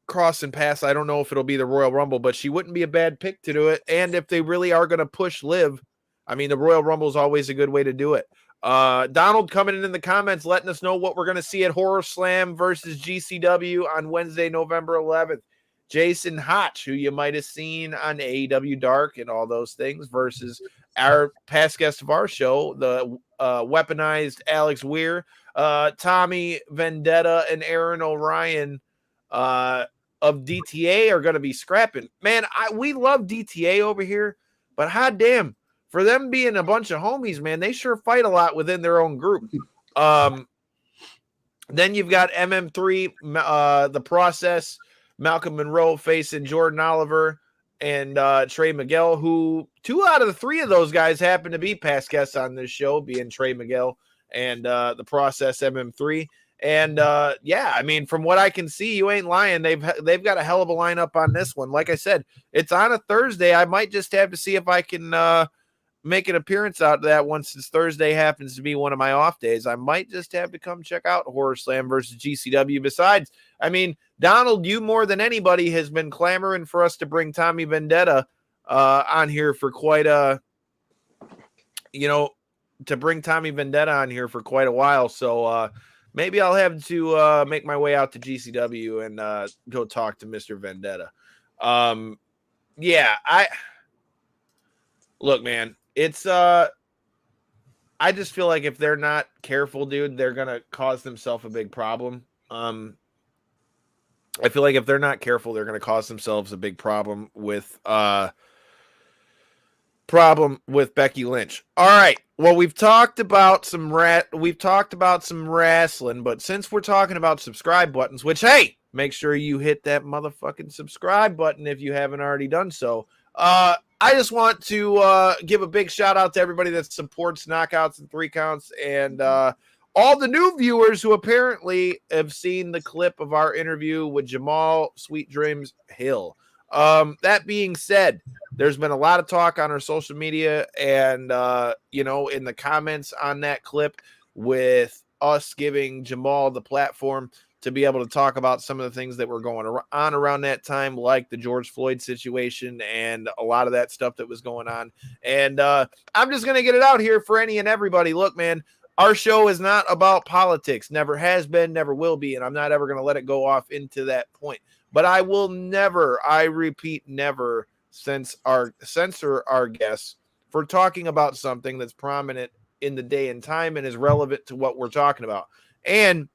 crossing paths. I don't know if it'll be the Royal Rumble, but she wouldn't be a bad pick to do it. And if they really are going to push Liv, I mean, the Royal Rumble is always a good way to do it. Donald coming in the comments, letting us know what we're going to see at Horror Slam versus GCW on Wednesday, November 11th. Jason Hotch, who you might have seen on AEW Dark and all those things, versus our past guest of our show, the weaponized Alex Weir, Tommy Vendetta, and Aaron O'Ryan of DTA are going to be scrapping. Man, we love DTA over here, but hot damn, for them being a bunch of homies, man, they sure fight a lot within their own group. Then you've got MM3, The Process, Malcolm Monroe facing Jordan Oliver and Trey Miguel, who 2 out of the 3 of those guys happen to be past guests on this show, being Trey Miguel and The Process MM3. And yeah, I mean, from what I can see, you ain't lying. They've got a hell of a lineup on this one. Like I said, it's on a Thursday. I might just have to see if I can make an appearance out of that one, since Thursday happens to be one of my off days. I might just have to come check out Horror Slam versus GCW. Besides, I mean, Donald, you more than anybody has been clamoring for us to bring Tommy Vendetta on here for quite a, to bring Tommy Vendetta on here for quite a while. So maybe I'll have to make my way out to GCW and go talk to Mr. Vendetta. Yeah, look, man, it's I just feel like if they're not careful, dude, they're gonna cause themselves a big problem. I feel like if they're not careful, they're gonna cause themselves a big problem with Becky Lynch. All right. Well, we've talked about some wrestling, but since we're talking about subscribe buttons, which, hey, make sure you hit that motherfucking subscribe button if you haven't already done so. I just want to give a big shout out to everybody that supports Knockouts and 3 Counts, and all the new viewers who apparently have seen the clip of our interview with Jamal Sweet Dreams Hill. That being said, there's been a lot of talk on our social media and, in the comments on that clip, with us giving Jamal the platform to be able to talk about some of the things that were going on around that time, like the George Floyd situation and a lot of that stuff that was going on. And I'm just going to get it out here for any and everybody. Look, man, our show is not about politics. Never has been, never will be. And I'm not ever going to let it go off into that point. But I will never, I repeat, never censor our guests for talking about something that's prominent in the day and time and is relevant to what we're talking about. And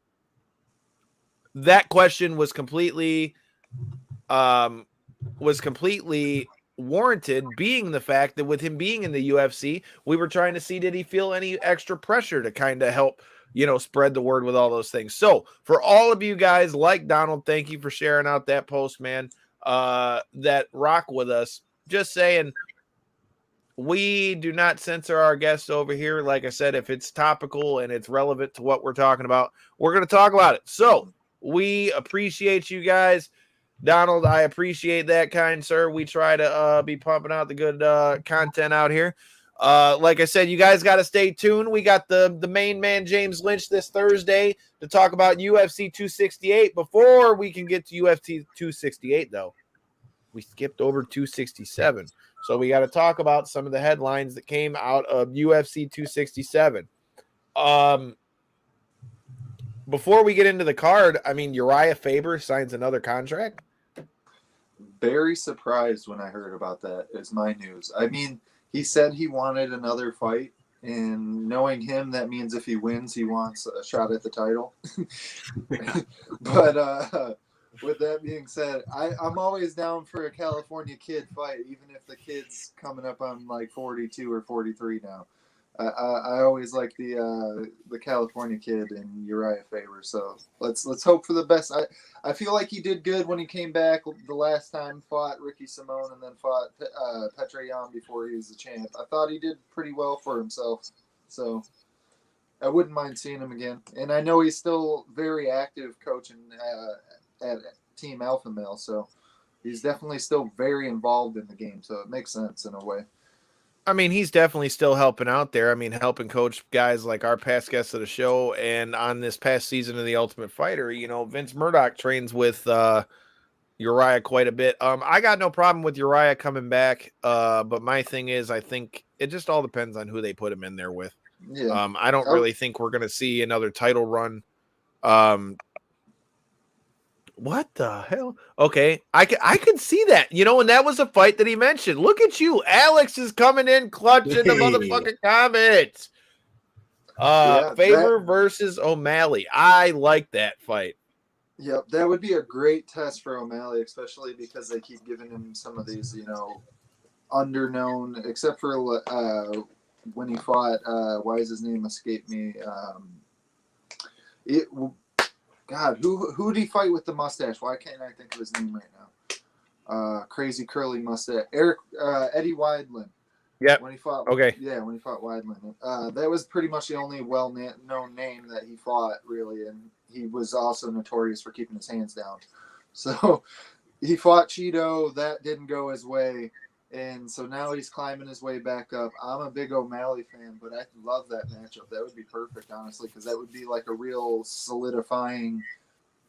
that question was completely warranted, being the fact that with him being in the UFC, we were trying to see, did he feel any extra pressure to kind of help, spread the word with all those things. So for all of you guys, like Donald, thank you for sharing out that post, man, that rock with us. Just saying, we do not censor our guests over here. Like I said, if it's topical and it's relevant to what we're talking about, we're going to talk about it. So we appreciate you guys. Donald, I appreciate that, kind sir. We try to be pumping out the good content out here. Like I said, you guys got to stay tuned. We got the main man, James Lynch, this Thursday to talk about UFC 268. Before we can get to UFC 268, though, we skipped over 267. So we got to talk about some of the headlines that came out of UFC 267. Before we get into the card, I mean, Uriah Faber signs another contract. Very surprised when I heard about that, is my news. I mean, he said he wanted another fight, and knowing him, that means if he wins, he wants a shot at the title. But with that being said, I'm always down for a California kid fight, even if the kid's coming up on like 42 or 43 now. I always like the California kid and Uriah Faber. So let's hope for the best. I feel like he did good when he came back the last time, fought Ricky Simone and then fought Petraeus before he was the champ. I thought he did pretty well for himself. So I wouldn't mind seeing him again. And I know he's still very active coaching at Team Alpha Male. So he's definitely still very involved in the game. So it makes sense in a way. I mean, he's definitely still helping out there. I mean, helping coach guys like our past guests of the show. And on this past season of The Ultimate Fighter, you know, Vince Murdoch trains with Uriah quite a bit. I got no problem with Uriah coming back. But my thing is, I think it just all depends on who they put him in there with. Yeah. I don't really think we're going to see another title run. What the hell? Okay, I could see that, you know, and that was a fight that he mentioned. Look at you, Alex is coming in clutch in the motherfucking comments. Faber versus O'Malley. I like that fight. Yep, that would be a great test for O'Malley, especially because they keep giving him some of these, you know, underknown, except for when he fought. Why does his name escape me? God, who did he fight with the mustache? Why can't I think of his name right now? Crazy curly mustache. Eddie Weidland. Yeah. When he fought. Okay. Yeah, when he fought Weidland. That was pretty much the only well-known name that he fought, really, and he was also notorious for keeping his hands down. So he fought Cheeto. That didn't go his way. And so now he's climbing his way back up. I'm a big O'Malley fan, but I love that matchup. That would be perfect, honestly, because that would be like a real solidifying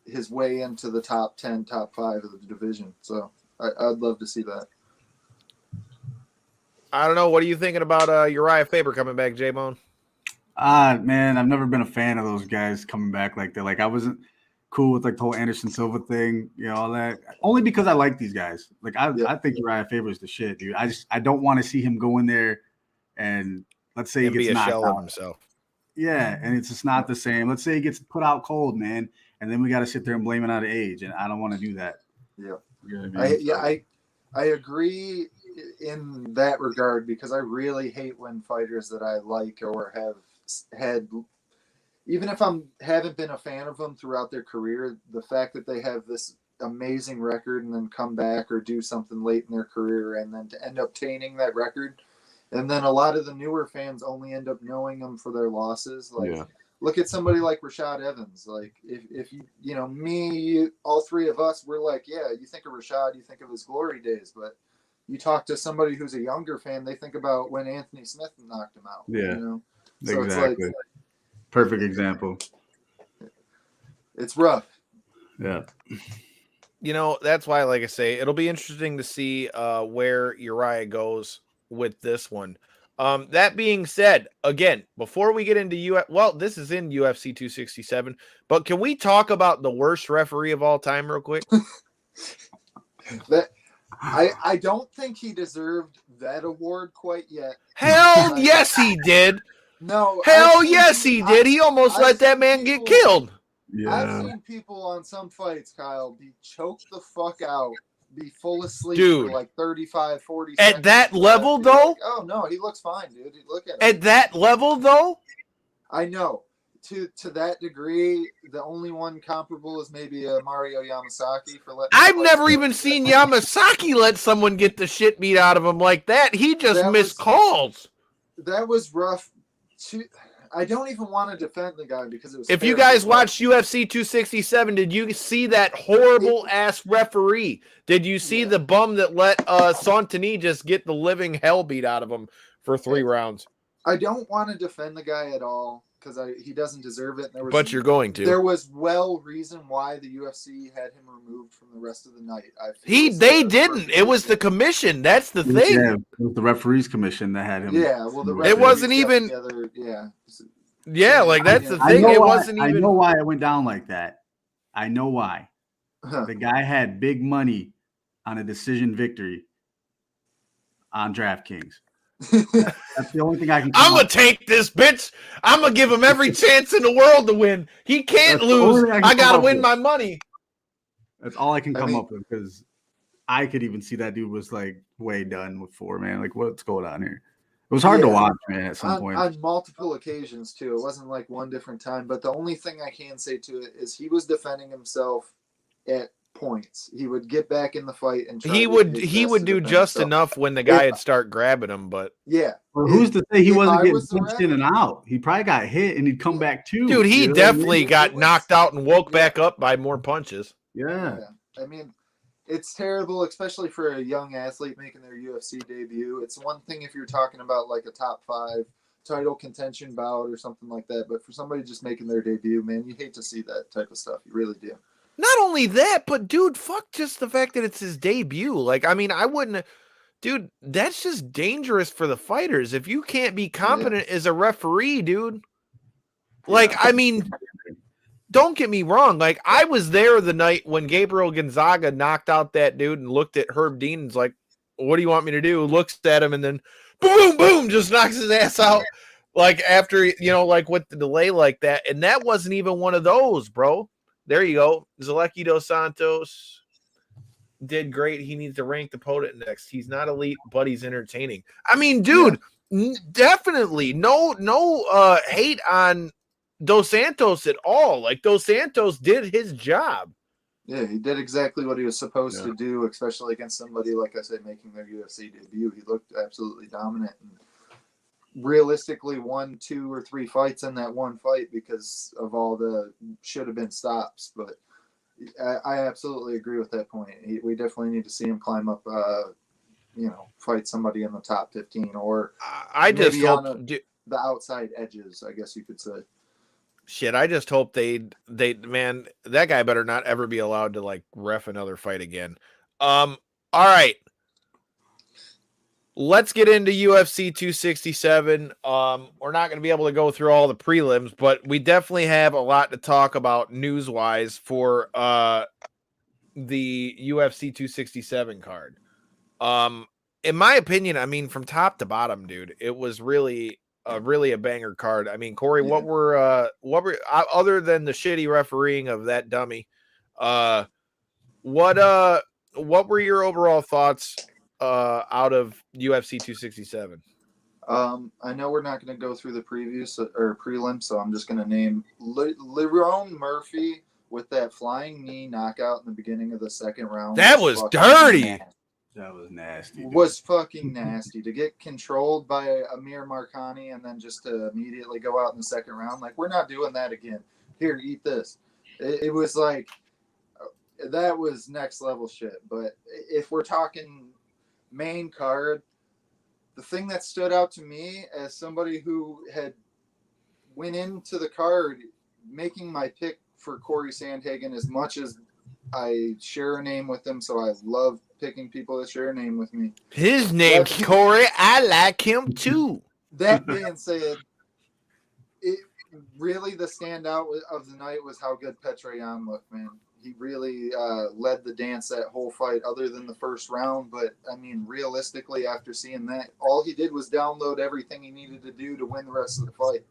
his way into the top 10, top 5 of the division. So I'd love to see that. I don't know. What are you thinking about Uriah Faber coming back, J-Bone? Man, I've never been a fan of those guys coming back like that. Like, I wasn't cool with like the whole Anderson Silva thing, you know, all that. Only because I like these guys. Like, I think Uriah Faber is the shit, dude. I don't want to see him go in there and let's say he gets knocked shell out. of himself. Yeah, and it's just not the same. Let's say he gets put out cold, man, and then we got to sit there and blame it out of age, and I don't want to do that. Yeah, you know what I mean? I agree in that regard, because I really hate when fighters that I like or have had, even if haven't been a fan of them throughout their career, the fact that they have this amazing record and then come back or do something late in their career and then to end up tainting that record. And then a lot of the newer fans only end up knowing them for their losses. Like, look at somebody like Rashad Evans. Like, if you know, me, all three of us, we're like, yeah, you think of Rashad, you think of his glory days. But you talk to somebody who's a younger fan, they think about when Anthony Smith knocked him out. Yeah, you know? So exactly. It's like, perfect example. It's rough. Yeah. You know, that's why, like I say, it'll be interesting to see where Uriah goes with this one. That being said, again, before we get into this is in UFC 267, but can we talk about the worst referee of all time real quick? I don't think he deserved that award quite yet. Hell yes, he did. No. Hell yes, he did. He almost let that man get killed. Yeah. I've seen people on some fights, Kyle, be choked the fuck out, be full of sleep Dude, for like 35, 40 at seconds. that level, though? Like, oh, no, he looks fine, dude. Look at him. At that level, though? I know. To that degree, the only one comparable is maybe Mario Yamasaki for letting. I've never even seen Yamasaki let someone get the shit beat out of him like that. He just missed calls. That was rough. I don't even want to defend the guy because it was. If you guys watched UFC 267, did you see that horrible ass referee? Did you see the bum that let Santini just get the living hell beat out of him for 3 rounds? I don't want to defend the guy at all because he doesn't deserve it. But you're going to. There was reason why the UFC had him removed from the rest of the night. They didn't. It was the commission. That's the thing. Yeah, it was the referees commission that had him. Yeah, well, it wasn't even. Yeah. Yeah, like that's the I thing. know It why, wasn't even. I know why it went down like that. I know why. Huh. The guy had big money on a decision victory on DraftKings. That's the only thing I can come I'm gonna up take this bitch. I'm gonna give him every chance in the world to win. He can't That's the only lose. thing I can I come gotta up win with. my money. That's all I can I come mean- up with because I could even see that dude was like way done with 4, man. Like, what's going on here? It was hard to Yeah. watch, man, at some on, point. on multiple occasions too. It wasn't like one different time. But the only thing I can say to it is he was defending himself at points. He would get back in the fight and try He to would his he best would to do defend just himself. enough when the guy If- would start grabbing him, but Yeah. Well, who's to say he if wasn't I getting was the punched ref- in and out? He probably got hit and he'd come back too. dude, he You know what I mean? definitely got knocked out and woke back up by more punches. Yeah. I mean, it's terrible, especially for a young athlete making their UFC debut. It's one thing if you're talking about like a top 5 title contention bout or something like that, but for somebody just making their debut, man, you hate to see that type of stuff. You really do. Not only that, but dude, fuck just the fact that it's his debut. Like, I mean, I wouldn't, dude. That's just dangerous for the fighters if you can't be competent as a referee, dude. Like, I mean, don't get me wrong. Like, I was there the night when Gabriel Gonzaga knocked out that dude and looked at Herb Dean and's like, "What do you want me to do?" Looks at him and then, boom, boom, just knocks his ass out. Like after like with the delay like that, and that wasn't even one of those, bro. There you go. Zalecky dos Santos did great. He needs to rank the opponent next. He's not elite, but he's entertaining. I mean, dude, definitely no hate on Dos Santos at all. Like Dos Santos did his job. Yeah, he did exactly what he was supposed to do, especially against somebody, like I said, making their UFC debut. He looked absolutely dominant and realistically won 2 or 3 fights in that one fight because of all the should have been stops. But I absolutely agree with that point. We definitely need to see him climb up, fight somebody in the top 15 or I just maybe hope on the outside edges, I guess you could say. Shit, I just hope they man, that guy better not ever be allowed to like ref another fight again. All right. Let's get into UFC 267. We're not going to be able to go through all the prelims, but we definitely have a lot to talk about news-wise for the UFC 267 card. In my opinion, I mean, from top to bottom, dude, it was really a banger card. I mean, Corey, what were other than the shitty refereeing of that dummy? What were your overall thoughts out of UFC 267? I know we're not going to go through the previews or prelims, so I'm just going to name Lerone Murphy with that flying knee knockout in the beginning of the second round. That was dirty. That was nasty. Dude. Was fucking nasty to get controlled by Amir Markani and then just to immediately go out in the second round. Like, we're not doing that again. Here, eat this. It was like, that was next level shit. But if we're talking main card, the thing that stood out to me as somebody who had went into the card making my pick for Corey Sandhagen, as much as I share a name with him, so I love picking people that share a name with me. His name's Corey. I like him too. That being said, it really the standout of the night was how good Petrayan looked, man. He really led the dance that whole fight, other than the first round. But I mean, realistically, after seeing that, all he did was download everything he needed to do to win the rest of the fight,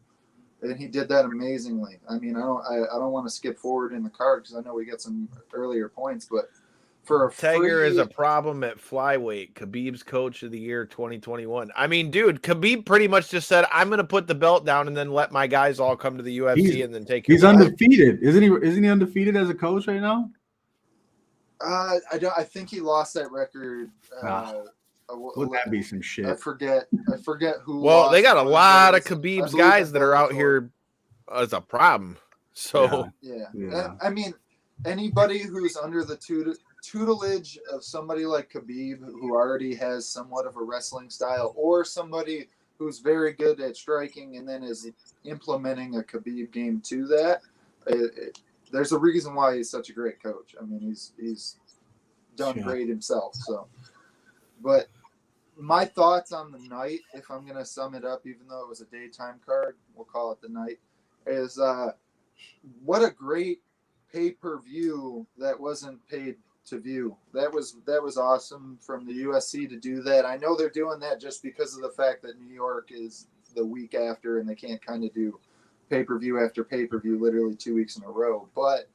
and he did that amazingly. I mean, I don't want to skip forward in the card because I know we got some earlier points, but for a Tiger is a problem at flyweight. Khabib's coach of the year 2021. I mean, dude, Khabib pretty much just said, "I'm going to put the belt down and then let my guys all come to the UFC and then take." He's undefeated, isn't he? Isn't he undefeated as a coach right now? I think he lost that record. Would that be some shit? I forget who. Well, they got a lot of I Khabib's believe guys that are out Bellator. here as a problem. So yeah. I mean, anybody who's under the tutelage of somebody like Khabib, who already has somewhat of a wrestling style, or somebody who's very good at striking and then is implementing a Khabib game to that, there's a reason why he's such a great coach. I mean, he's done great himself. So, but my thoughts on the night, if I'm going to sum it up, even though it was a daytime card, we'll call it the night, is what a great pay-per-view that wasn't paid to view. That was awesome from the UFC to do that. I know they're doing that just because of the fact that New York is the week after and they can't kind of do pay-per-view after pay-per-view literally 2 weeks in a row. But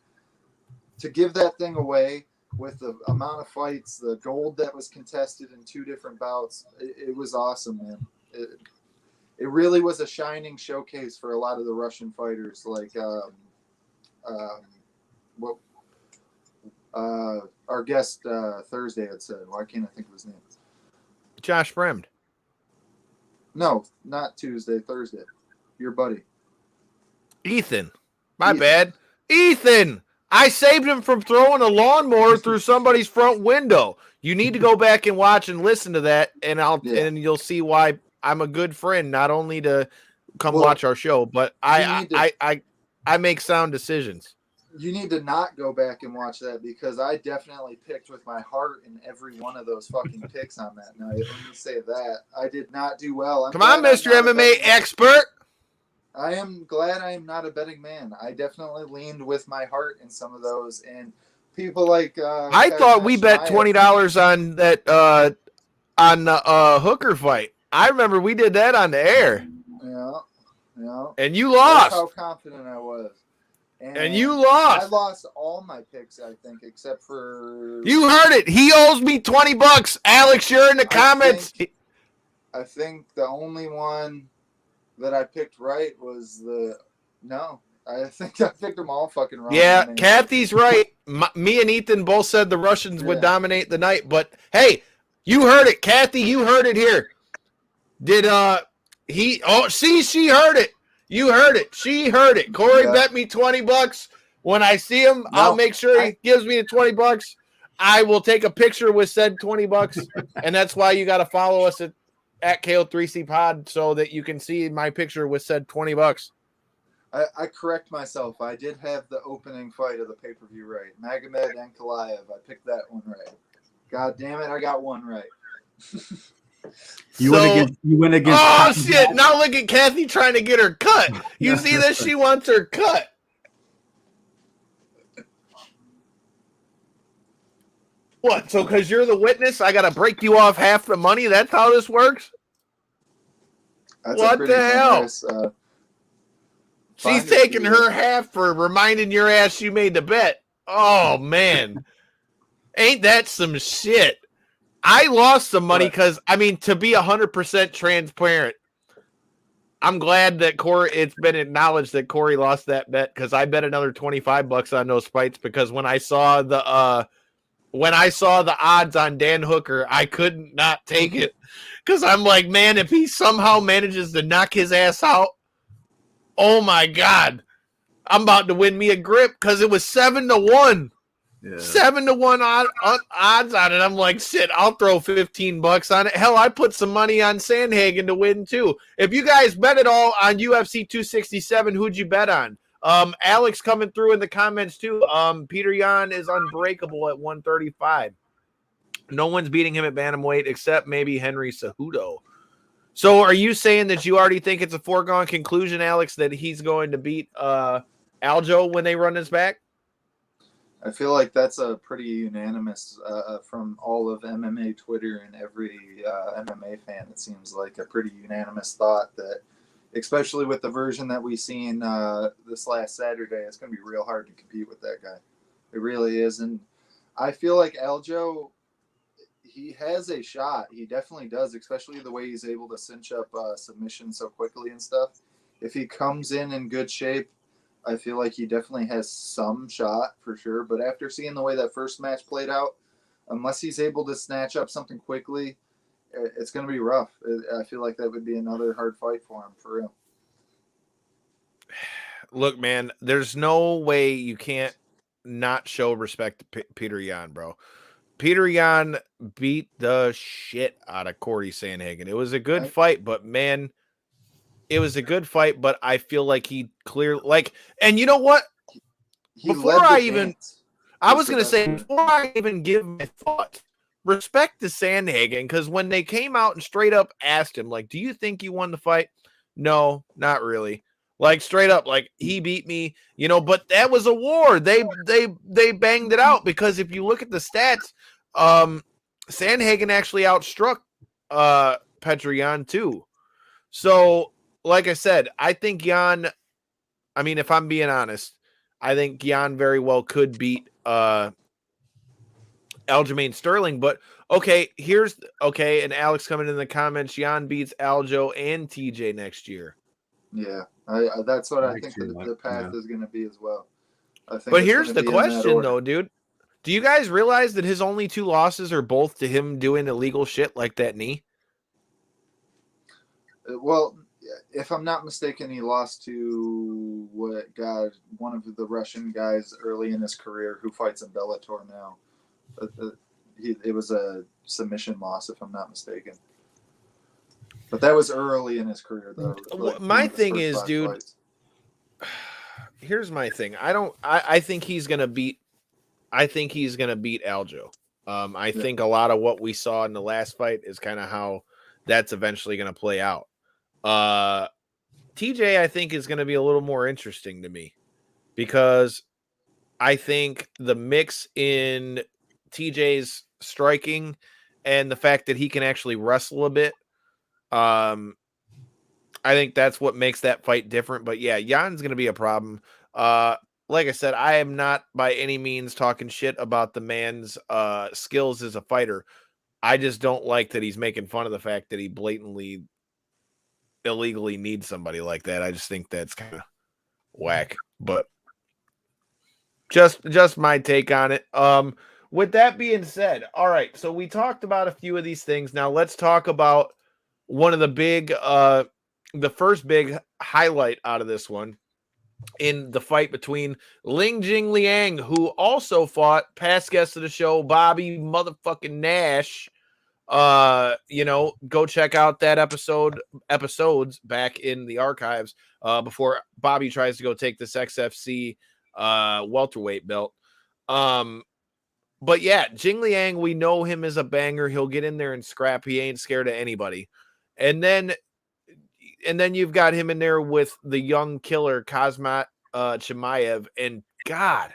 to give that thing away with the amount of fights, the gold that was contested in 2 different bouts, it was awesome, man. It really was a shining showcase for a lot of the Russian fighters, like our guest Thursday had said. Why can't I think of his name? Josh Fremd. No, not Tuesday, Thursday. Your buddy. Ethan. My bad. Ethan! I saved him from throwing a lawnmower through somebody's front window. You need to go back and watch and listen to that, and and you'll see why I'm a good friend, not only to come watch our show, but I make sound decisions. You need to not go back and watch that because I definitely picked with my heart in every one of those fucking picks on that night. Let me say that. I did not do well. Come on, Mr. MMA expert. I am glad I am not a betting man. I definitely leaned with my heart in some of those, and people like I thought we bet $20 on that on the Hooker fight. I remember we did that on the air. Yeah. And you lost. That's how confident I was. And you lost. I lost all my picks, I think, except for. You heard it. He owes me $20. Alex, you're in the comments. I think the only one that I picked right was I think I picked them all fucking wrong. Yeah, Kathy's right. Me and Ethan both said the Russians would dominate the night, but hey, you heard it, Kathy. You heard it here. Did he? Oh, see, she heard it. You heard it. She heard it. Corey bet me $20. When I see him, I'll make sure he gives me the $20. I will take a picture with said $20, and that's why you got to follow us at KO3C Pod so that you can see my picture with said $20. I correct myself. I did have the opening fight of the pay-per-view right. Magomed and Kalaev. I picked that one right. God damn it, I got one right. You went against. Oh shit! Now look at Kathy trying to get her cut. You see this? She wants her cut. What? So because you're the witness, I got to break you off half the money? That's how this works? What the hell? She's taking her half for reminding your ass you made the bet. Oh, man. Ain't that some shit? I lost some money because, to be 100% transparent, I'm glad that it's been acknowledged that Corey lost that bet because I bet another $25 on those fights because when I saw the odds on Dan Hooker, I couldn't not take it because I'm like, man, if he somehow manages to knock his ass out, oh my God, I'm about to win me a grip because it was 7-1. Yeah. 7-1 odds on it. I'm like, shit, I'll throw $15 on it. Hell, I put some money on Sandhagen to win too. If you guys bet it all on UFC 267, who'd you bet on? Alex coming through in the comments too. Peter Yan is unbreakable at 135. No one's beating him at bantamweight except maybe Henry Cejudo. So are you saying that you already think it's a foregone conclusion, Alex, that he's going to beat Aljo when they run his back? I feel like that's a pretty unanimous from all of MMA Twitter and every MMA fan. It seems like a pretty unanimous thought that, especially with the version that we seen this last Saturday, it's going to be real hard to compete with that guy. It really is. And I feel like Aljo, he has a shot. He definitely does, especially the way he's able to cinch up submissions so quickly and stuff. If he comes in good shape, I feel like he definitely has some shot for sure. But after seeing the way that first match played out, unless he's able to snatch up something quickly, it's going to be rough. I feel like that would be another hard fight for him, for real. Look, man, there's no way you can't not show respect to Peter Yan, bro. Peter Yan beat the shit out of Corey Sandhagen. It was a good fight, but man, it was a good fight, but I feel like he and you know what? Before I was going to say, before I even give my thoughts, respect to Sandhagen, because when they came out and straight up asked him, like, do you think you won the fight? No, not really. Like, straight up, like, he beat me, but that was a war. They banged it out, because if you look at the stats, Sandhagen actually outstruck Petr too. So, like I said, I think Jan, I mean, if I'm being honest, I think Jan very well could beat Aljamain Sterling, but okay, and Alex coming in the comments, Jan beats Aljo and TJ next year. Yeah, that's what I think the path is going to be as well. I think. But here's the question, though, dude. Do you guys realize that his only 2 losses are both to him doing illegal shit like that knee? Well, if I'm not mistaken, he lost to one of the Russian guys early in his career who fights in Bellator now. It was a submission loss, if I'm not mistaken. But that was early in his career, though. Like, my thing is, dude. Fights. Here's my thing. I think he's gonna beat. I think he's gonna beat Aljo. I think a lot of what we saw in the last fight is kind of how that's eventually gonna play out. TJ, I think, is gonna be a little more interesting to me, because I think the mix in TJ's striking and the fact that he can actually wrestle a bit, I think that's what makes that fight different. But yeah, Jan's going to be a problem. Like I said, I am not by any means talking shit about the man's skills as a fighter. I just don't like that he's making fun of the fact that he blatantly illegally needs somebody like that. I just think that's kind of whack, but just my take on it. With that being said, all right, so we talked about a few of these things. Now let's talk about one of the big, the first big highlight out of this one, in the fight between Ling Jing Liang, who also fought past guest of the show, Bobby motherfucking Nash. Go check out that episodes back in the archives before Bobby tries to go take this XFC welterweight belt. But yeah, Jing Liang, we know him as a banger. He'll get in there and scrap. He ain't scared of anybody. And then you've got him in there with the young killer Kazmat Chimaev, and God,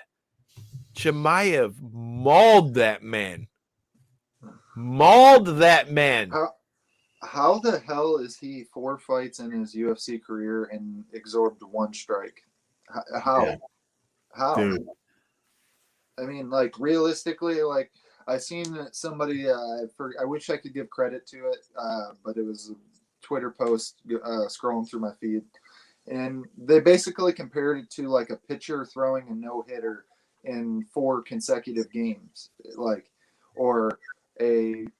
Chimaev mauled that man. How the hell is he 4 fights in his UFC career and absorbed 1 strike? How? Yeah. How? Dude. I mean, like, realistically, like, I've seen somebody, I wish I could give credit to it, but it was a Twitter post scrolling through my feed, and they basically compared it to, like, a pitcher throwing a no-hitter in 4 consecutive games, like, or name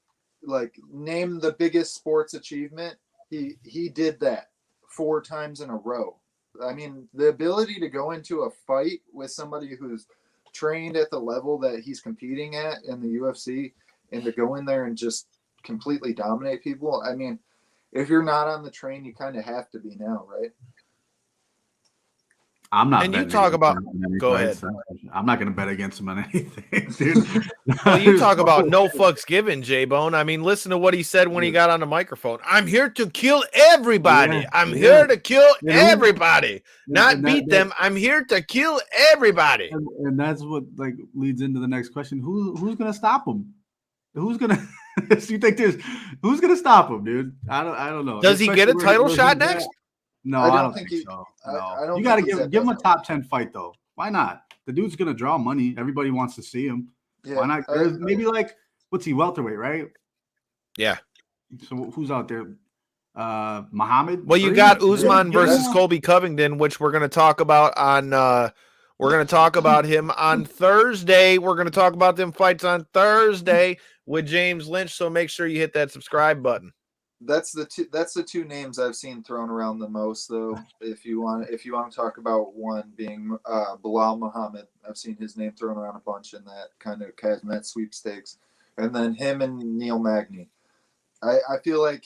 the biggest sports achievement. He did that 4 times in a row. I mean, the ability to go into a fight with somebody who's trained at the level that he's competing at in the UFC, and to go in there and just completely dominate people. I mean, if you're not on the train, you kind of have to be now, right? I'm not. And you talk about. Go ahead. I'm not going to bet against him on anything, dude. Well, you talk about no fucks given, J-Bone. I mean, listen to what he said when he got on the microphone. I'm here to kill everybody. Yeah, I'm here to kill everybody, not beat them. I'm here to kill everybody. And that's what like leads into the next question: who's going to stop him? Who's going to? You think there's who's going to stop him, dude? I don't know. Does he get a title shot next? No, I don't think so. No. I don't you got to think give him a top 10 fight, though. Why not? The dude's going to draw money. Everybody wants to see him. Yeah, why not? Maybe like, what's he, welterweight, right? Yeah. So who's out there? Muhammad? Well, you got Usman versus Colby Covington, which we're going to talk about on we're going to talk about him on Thursday. We're going to talk about them fights on Thursday with James Lynch, so make sure you hit that subscribe button. That's the two names I've seen thrown around the most, though. If you want to talk about one being Bilal Muhammad, I've seen his name thrown around a bunch in that kind of Kazmat sweepstakes, and then him and Neil Magny. I feel like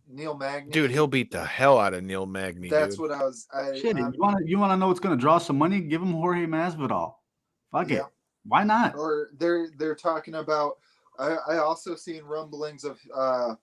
Neil Magny, dude, he'll beat the hell out of Neil Magny. That's dude. what I was. You want to know what's going to draw some money? Give him Jorge Masvidal. Fuck it. Why not? Or they're talking about I also seen rumblings of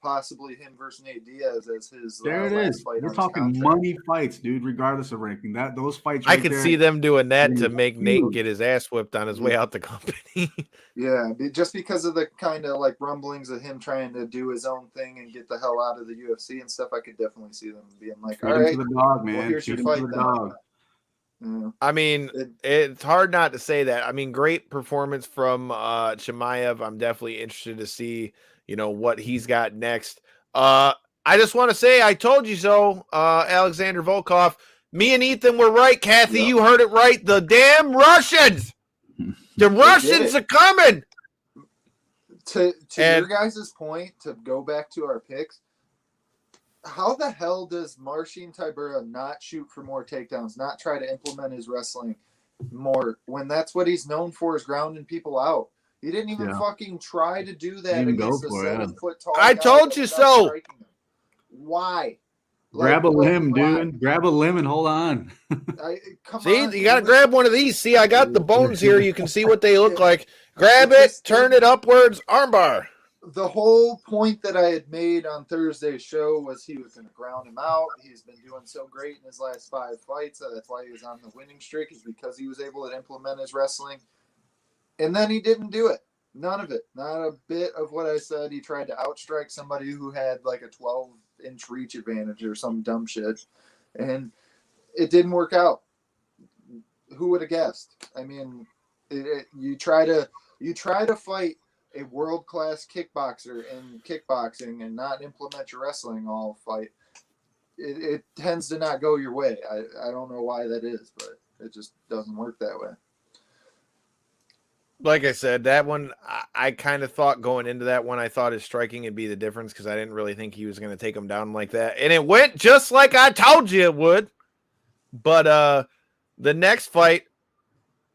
possibly him versus Nate Diaz as his There it last is. fight. We're on his talking contract. money fights, dude. Regardless of ranking, those fights. I right could there, see them doing that to huge, make Nate huge. get his ass whipped on his way out the company. Yeah, just because of the kind of like rumblings of him trying to do his own thing and get the hell out of the UFC and stuff, I could definitely see them being like, Feed "All him right, to the dog, man. well, here's Feed your him fight to the then." dog. Yeah. I mean, it's hard not to say that. I mean, great performance from Chimaev. I'm definitely interested to see, what he's got next. I just want to say, I told you so, Alexander Volkov. Me and Ethan were right, Kathy. Yep. You heard it right. The damn Russians. The Russians are coming. To your guys' point, to go back to our picks, how the hell does Marcin Tybura not shoot for more takedowns, not try to implement his wrestling more, when that's what he's known for, is grounding people out? He didn't even fucking try to do that against a 7-foot tall guy. I told you so. Why? Grab a limb, dude. Grab a limb and hold on. See, you got to grab one of these. See, I got the bones here. You can see what they look like. Grab it, turn it upwards, armbar. The whole point that I had made on Thursday's show was he was going to ground him out. He's been doing so great in his last 5 fights. That's why he was on the winning streak, is because he was able to implement his wrestling. And then he didn't do it. None of it. Not a bit of what I said. He tried to outstrike somebody who had like a 12-inch reach advantage or some dumb shit. And it didn't work out. Who would have guessed? I mean, you try to fight a world-class kickboxer in kickboxing and not implement your wrestling all fight, it tends to not go your way. I don't know why that is, but it just doesn't work that way. Like I said, that one, I kind of thought going into that one, I thought his striking would be the difference, because I didn't really think he was going to take him down like that. And it went just like I told you it would. But the next fight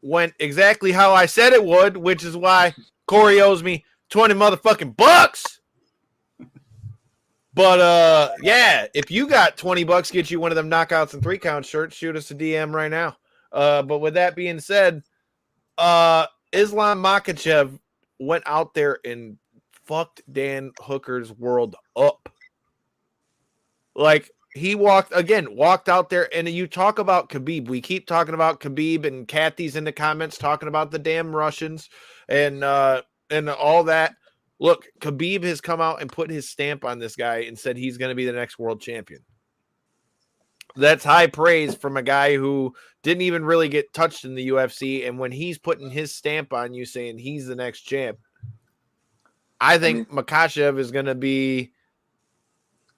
went exactly how I said it would, which is why Corey owes me 20 motherfucking bucks. But yeah, if you got $20, get you one of them knockouts and 3-count shirts, shoot us a DM right now. But with that being said, Islam Makhachev went out there and fucked Dan Hooker's world up. Like, he walked out there, and you talk about Khabib. We keep talking about Khabib, and Kathy's in the comments talking about the damn Russians and all that. Look, Khabib has come out and put his stamp on this guy and said he's going to be the next world champion. That's high praise from a guy who didn't even really get touched in the UFC, and when he's putting his stamp on you saying he's the next champ, I think Makhachev is going to be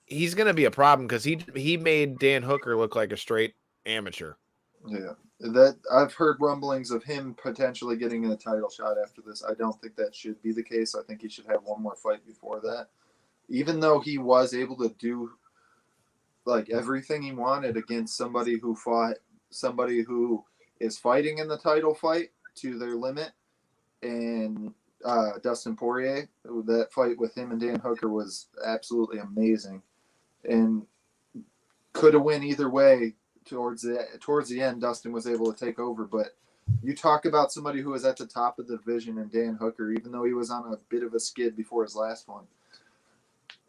he's going to be a problem, because he made Dan Hooker look like a straight amateur. Yeah, that I've heard rumblings of him potentially getting a title shot after this. I don't think that should be the case. I think he should have one more fight before that. Even though he was able to do like everything he wanted against somebody who fought somebody who is fighting in the title fight to their limit, and Dustin Poirier, that fight with him and Dan Hooker was absolutely amazing, and could have went either way. Towards the end, Dustin was able to take over. But you talk about somebody who was at the top of the division, and Dan Hooker, even though he was on a bit of a skid before his last one,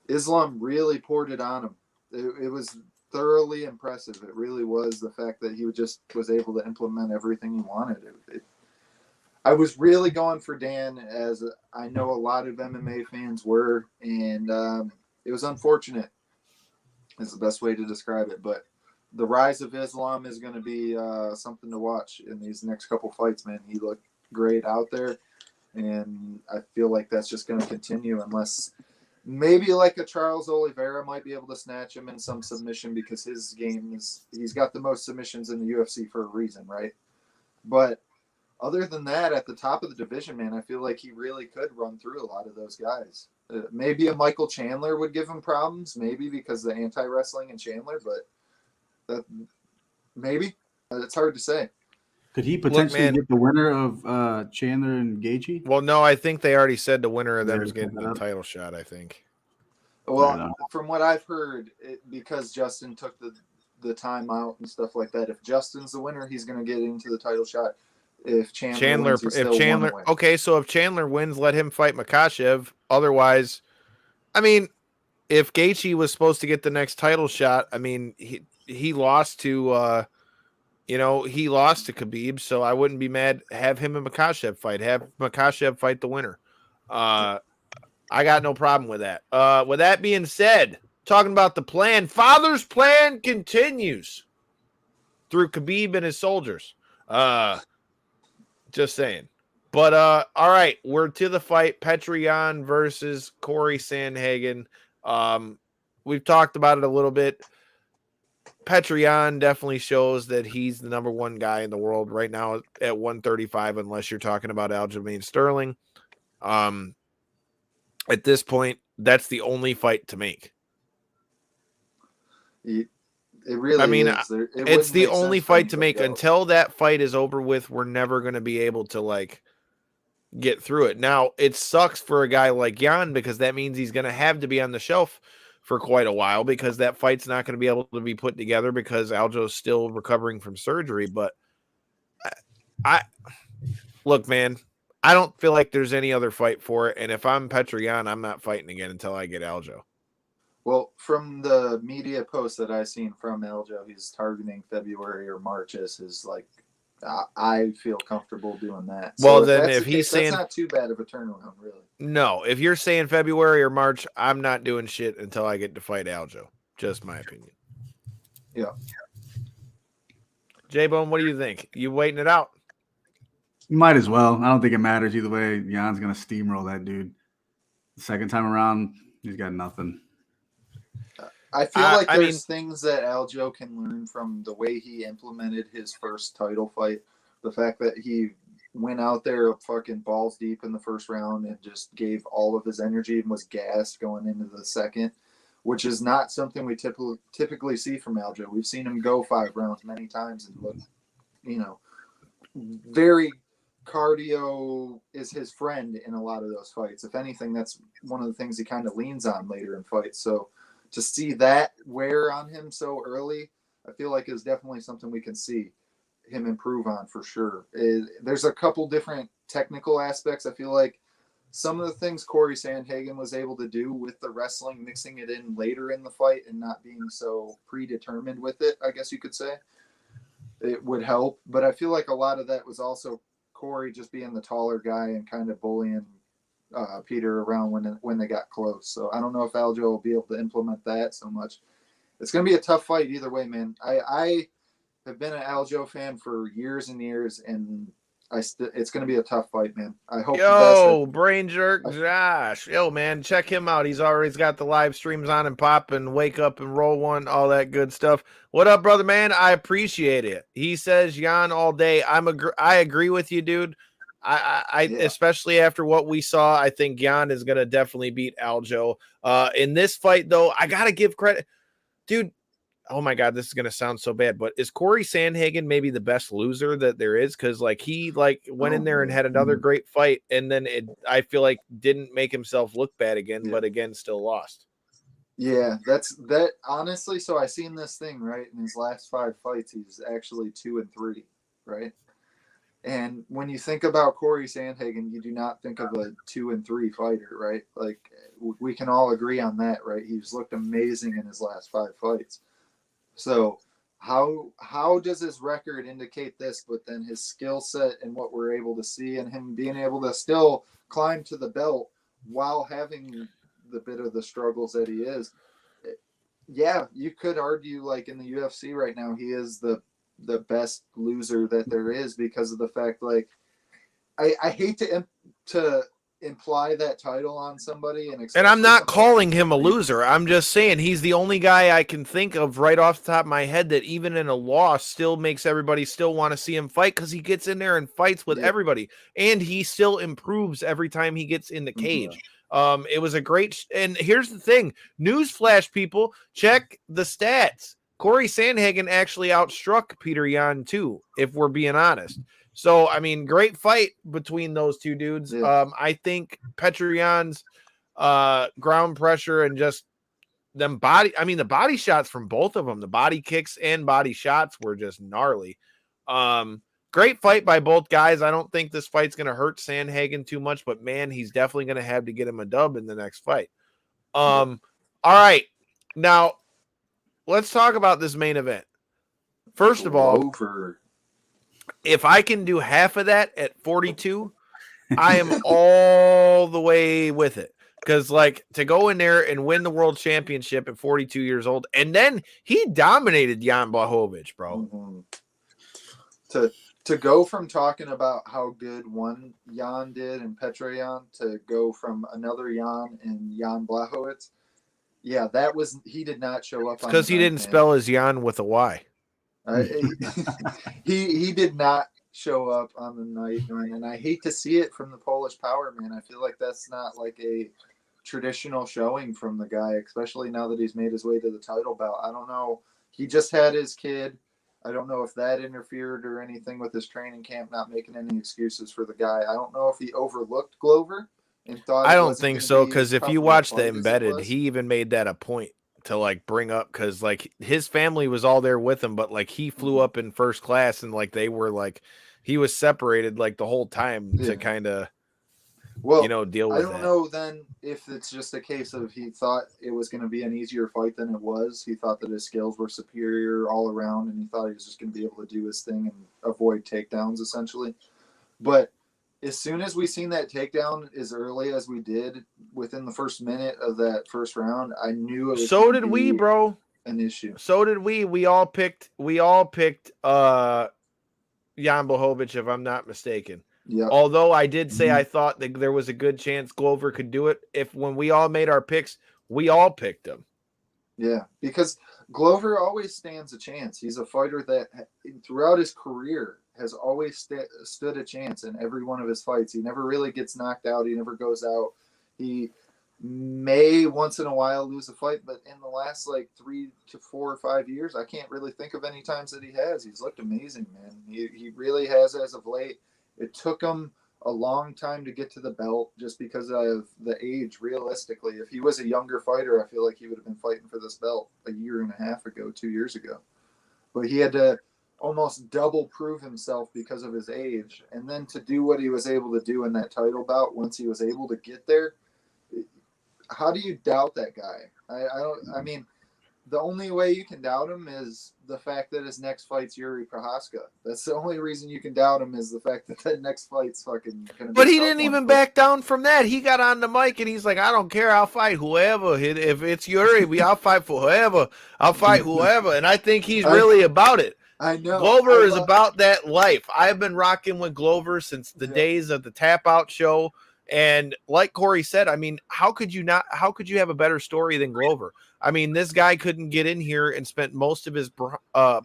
Islam really poured it on him. It was thoroughly impressive. It really was, the fact that he was able to implement everything he wanted. I was really going for Dan, as I know a lot of MMA fans were, and it was unfortunate is the best way to describe it. But the rise of Islam is going to be something to watch in these next couple fights, man. He looked great out there, and I feel like that's just going to continue, unless maybe like a Charles Oliveira might be able to snatch him in some submission, because his game he's got the most submissions in the UFC for a reason, right? But other than that, at the top of the division, man, I feel like he really could run through a lot of those guys. Maybe a Michael Chandler would give him problems, maybe because of the anti-wrestling in Chandler, but maybe it's hard to say. Could he potentially get the winner of Chandler and Gaethje? Well, no, I think they already said the winner of them is getting the title shot, I think. Well, from what I've heard, because Justin took the time out and stuff like that, if Justin's the winner, he's going to get into the title shot. If Chandler wins, he's still one away. Okay, so if Chandler wins, let him fight Makhachev. Otherwise, I mean, if Gaethje was supposed to get the next title shot, I mean, he lost to he lost to Khabib, so I wouldn't be mad. Have him and Makhachev fight. Have Makhachev fight the winner. I got no problem with that. With that being said, talking about the plan, Father's plan continues through Khabib and his soldiers. Just saying. But all right, we're to the fight. Petr Yan versus Corey Sandhagen. We've talked about it a little bit. Petr Yan definitely shows that he's the number one guy in the world right now at 135, unless you're talking about Aljamain Sterling. At this point, that's the only fight to make. It really is. It's the only fight to make. Until that fight is over with, we're never going to be able to get through it. Now, it sucks for a guy like Yan because that means he's going to have to be on the shelf for quite a while because that fight's not going to be able to be put together because Aljo's still recovering from surgery. But I look, man, I don't feel like there's any other fight for it. And if I'm Petr Yan, I'm not fighting again until I get Aljo. Well, from the media posts that I've seen from Aljo, he's targeting February or March as his I feel comfortable doing that. Well, so then if he's saying that's not too bad of a turnaround, really. No, if you're saying February or March, I'm not doing shit until I get to fight Aljo. Just my opinion. Yeah. J-Bone, what do you think? You waiting it out? You might as well. I don't think it matters either way. Jan's gonna steamroll that dude. The second time around, he's got nothing. I feel like there's things that Aljo can learn from the way he implemented his first title fight. The fact that he went out there fucking balls deep in the first round and just gave all of his energy and was gassed going into the second, which is not something we typically see from Aljo. We've seen him go 5 rounds many times and look, very cardio is his friend in a lot of those fights. If anything, that's one of the things he kind of leans on later in fights. So to see that wear on him so early, I feel like is definitely something we can see him improve on for sure. There's a couple different technical aspects. I feel like some of the things Corey Sandhagen was able to do with the wrestling, mixing it in later in the fight and not being so predetermined with it, I guess you could say, it would help. But I feel like a lot of that was also Corey just being the taller guy and kind of bullying Peter around when they got close. So I don't know if Aljo will be able to implement that so much. It's going to be a tough fight either way, man. I have been an Aljo fan for years and years, and it's going to be a tough fight, man. I hope. Yo, Brain Jerk Josh. Yo, man, check him out. He's always got the live streams on and pop and wake up and roll one, all that good stuff. What up, brother, man? I appreciate it. He says Yan all day. I agree with you, dude. Especially after what we saw, I think Yan is going to definitely beat Aljo. In this fight, though, I got to give credit. Dude, oh my God, this is going to sound so bad, but is Corey Sandhagen maybe the best loser that there is? Because he went in there and had another great fight, and then I feel like didn't make himself look bad again, but again, still lost. Yeah, that honestly. So I seen this thing, right? In his last 5 fights, he's actually 2-3, right? And when you think about Corey Sandhagen, you do not think of a 2-3 fighter, right? Like we can all agree on that, right? He's looked amazing in his last 5 fights. So how does his record indicate this, but then his skill set and what we're able to see and him being able to still climb to the belt while having the bit of the struggles that he is? Yeah, you could argue like in the UFC right now, he is the best loser that there is because of the fact, like, I hate to imply that title on somebody, and I'm not calling him a loser. I'm just saying he's the only guy I can think of right off the top of my head that even in a loss still makes everybody still want to see him fight because he gets in there and fights with everybody, and he still improves every time he gets in the cage. It was a great and here's the thing, newsflash, people, check the stats. Corey Sandhagen actually outstruck Petr Yan too, if we're being honest. So, I mean, great fight between those two dudes. Yeah. I think Petr Yan's ground pressure and just them the body shots from both of them, the body kicks and body shots were just gnarly. great fight by both guys. I don't think this fight's going to hurt Sandhagen too much, but man, he's definitely going to have to get him a dub in the next fight. All right. Now, let's talk about this main event. First of all, if I can do half of that at 42, I am all the way with it. Because, like, to go in there and win the world championship at 42 years old, and then he dominated Jan Blachowicz, bro. Mm-hmm. To go from talking about how good one Jan did in Petr Yan to go from another Jan and Jan Blachowicz, yeah, that was he did not show up. Because he didn't spell his Jan with a Y. He did not show up on the night, and I hate to see it from the Polish Power Man. I feel like that's not like a traditional showing from the guy, especially now that he's made his way to the title bout. I don't know. He just had his kid. I don't know if that interfered or anything with his training camp, not making any excuses for the guy. I don't know if he overlooked Glover and thought. I don't think so, because if you watch the Embedded, he even made that a point to like bring up, because like his family was all there with him, but like he flew up in first class, and like they were like he was separated like the whole time to kind of deal with I don't know then if it's just a case of he thought it was going to be an easier fight than it was. He thought that his skills were superior all around, and he thought he was just going to be able to do his thing and avoid takedowns essentially. But as soon as we seen that takedown as early as we did within the first minute of that first round, I knew it was so did we, bro. An issue. So did we. We all picked Jan Blachowicz, if I'm not mistaken. Yeah. Although I did say I thought that there was a good chance Glover could do it. If when we all made our picks, we all picked him. Yeah, because Glover always stands a chance. He's a fighter that throughout his career has always stood a chance in every one of his fights. He never really gets knocked out. He never goes out. He may once in a while lose a fight, but in the last like 3 to 4 or 5 years, I can't really think of any times that he has. He's looked amazing, man. He really has as of late. It took him a long time to get to the belt just because of the age. Realistically, if he was a younger fighter, I feel like he would have been fighting for this belt a year and a half ago, 2 years ago. But he had to almost double prove himself because of his age. And then to do what he was able to do in that title bout once he was able to get there, how do you doubt that guy? I mean, the only way you can doubt him is the fact that his next fight's Uriah Prochazka. That's the only reason you can doubt him, is the fact that that next fight's fucking gonna be. But he didn't even back down from that. He got on the mic and he's like, I don't care. I'll fight whoever. If it's Uriah, I'll fight for whoever. I'll fight whoever. And I think he's really about it. I know. Glover is about that life. I've been rocking with Glover since the days of the Tap Out show. And like Corey said, I mean, how could you have a better story than Glover? I mean, this guy couldn't get in here and spent most of his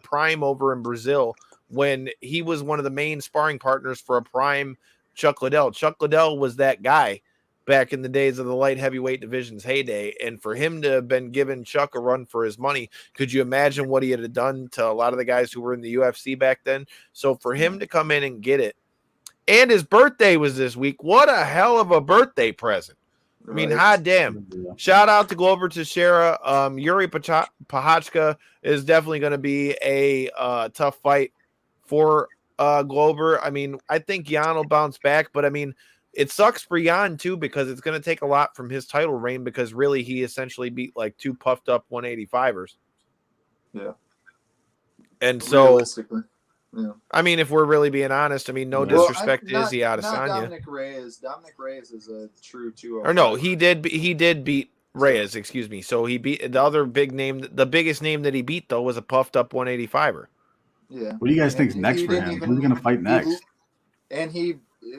prime over in Brazil when he was one of the main sparring partners for a prime Chuck Liddell. Chuck Liddell was that guy back in the days of the light heavyweight division's heyday. And for him to have been giving Chuck a run for his money, could you imagine what he had done to a lot of the guys who were in the UFC back then? So for him to come in and get it, and his birthday was this week. What a hell of a birthday present. I mean, hot damn. Shout out to Glover Teixeira. Uriah Prochazka is definitely going to be a tough fight for Glover. I mean, I think Jan will bounce back, but I mean, it sucks for Jan too, because it's going to take a lot from his title reign, because really he essentially beat like two puffed up 185ers. Yeah. And so, yeah. I mean, if we're really being honest, I mean, no disrespect to Izzy Adesanya. Dominic Reyes. Dominic Reyes is a true 205. Or no, he did beat Reyes, excuse me. So he beat the other big name. The biggest name that he beat, though, was a puffed up 185er. Yeah. What do you guys think is next for him? Who's he going to fight next? And he,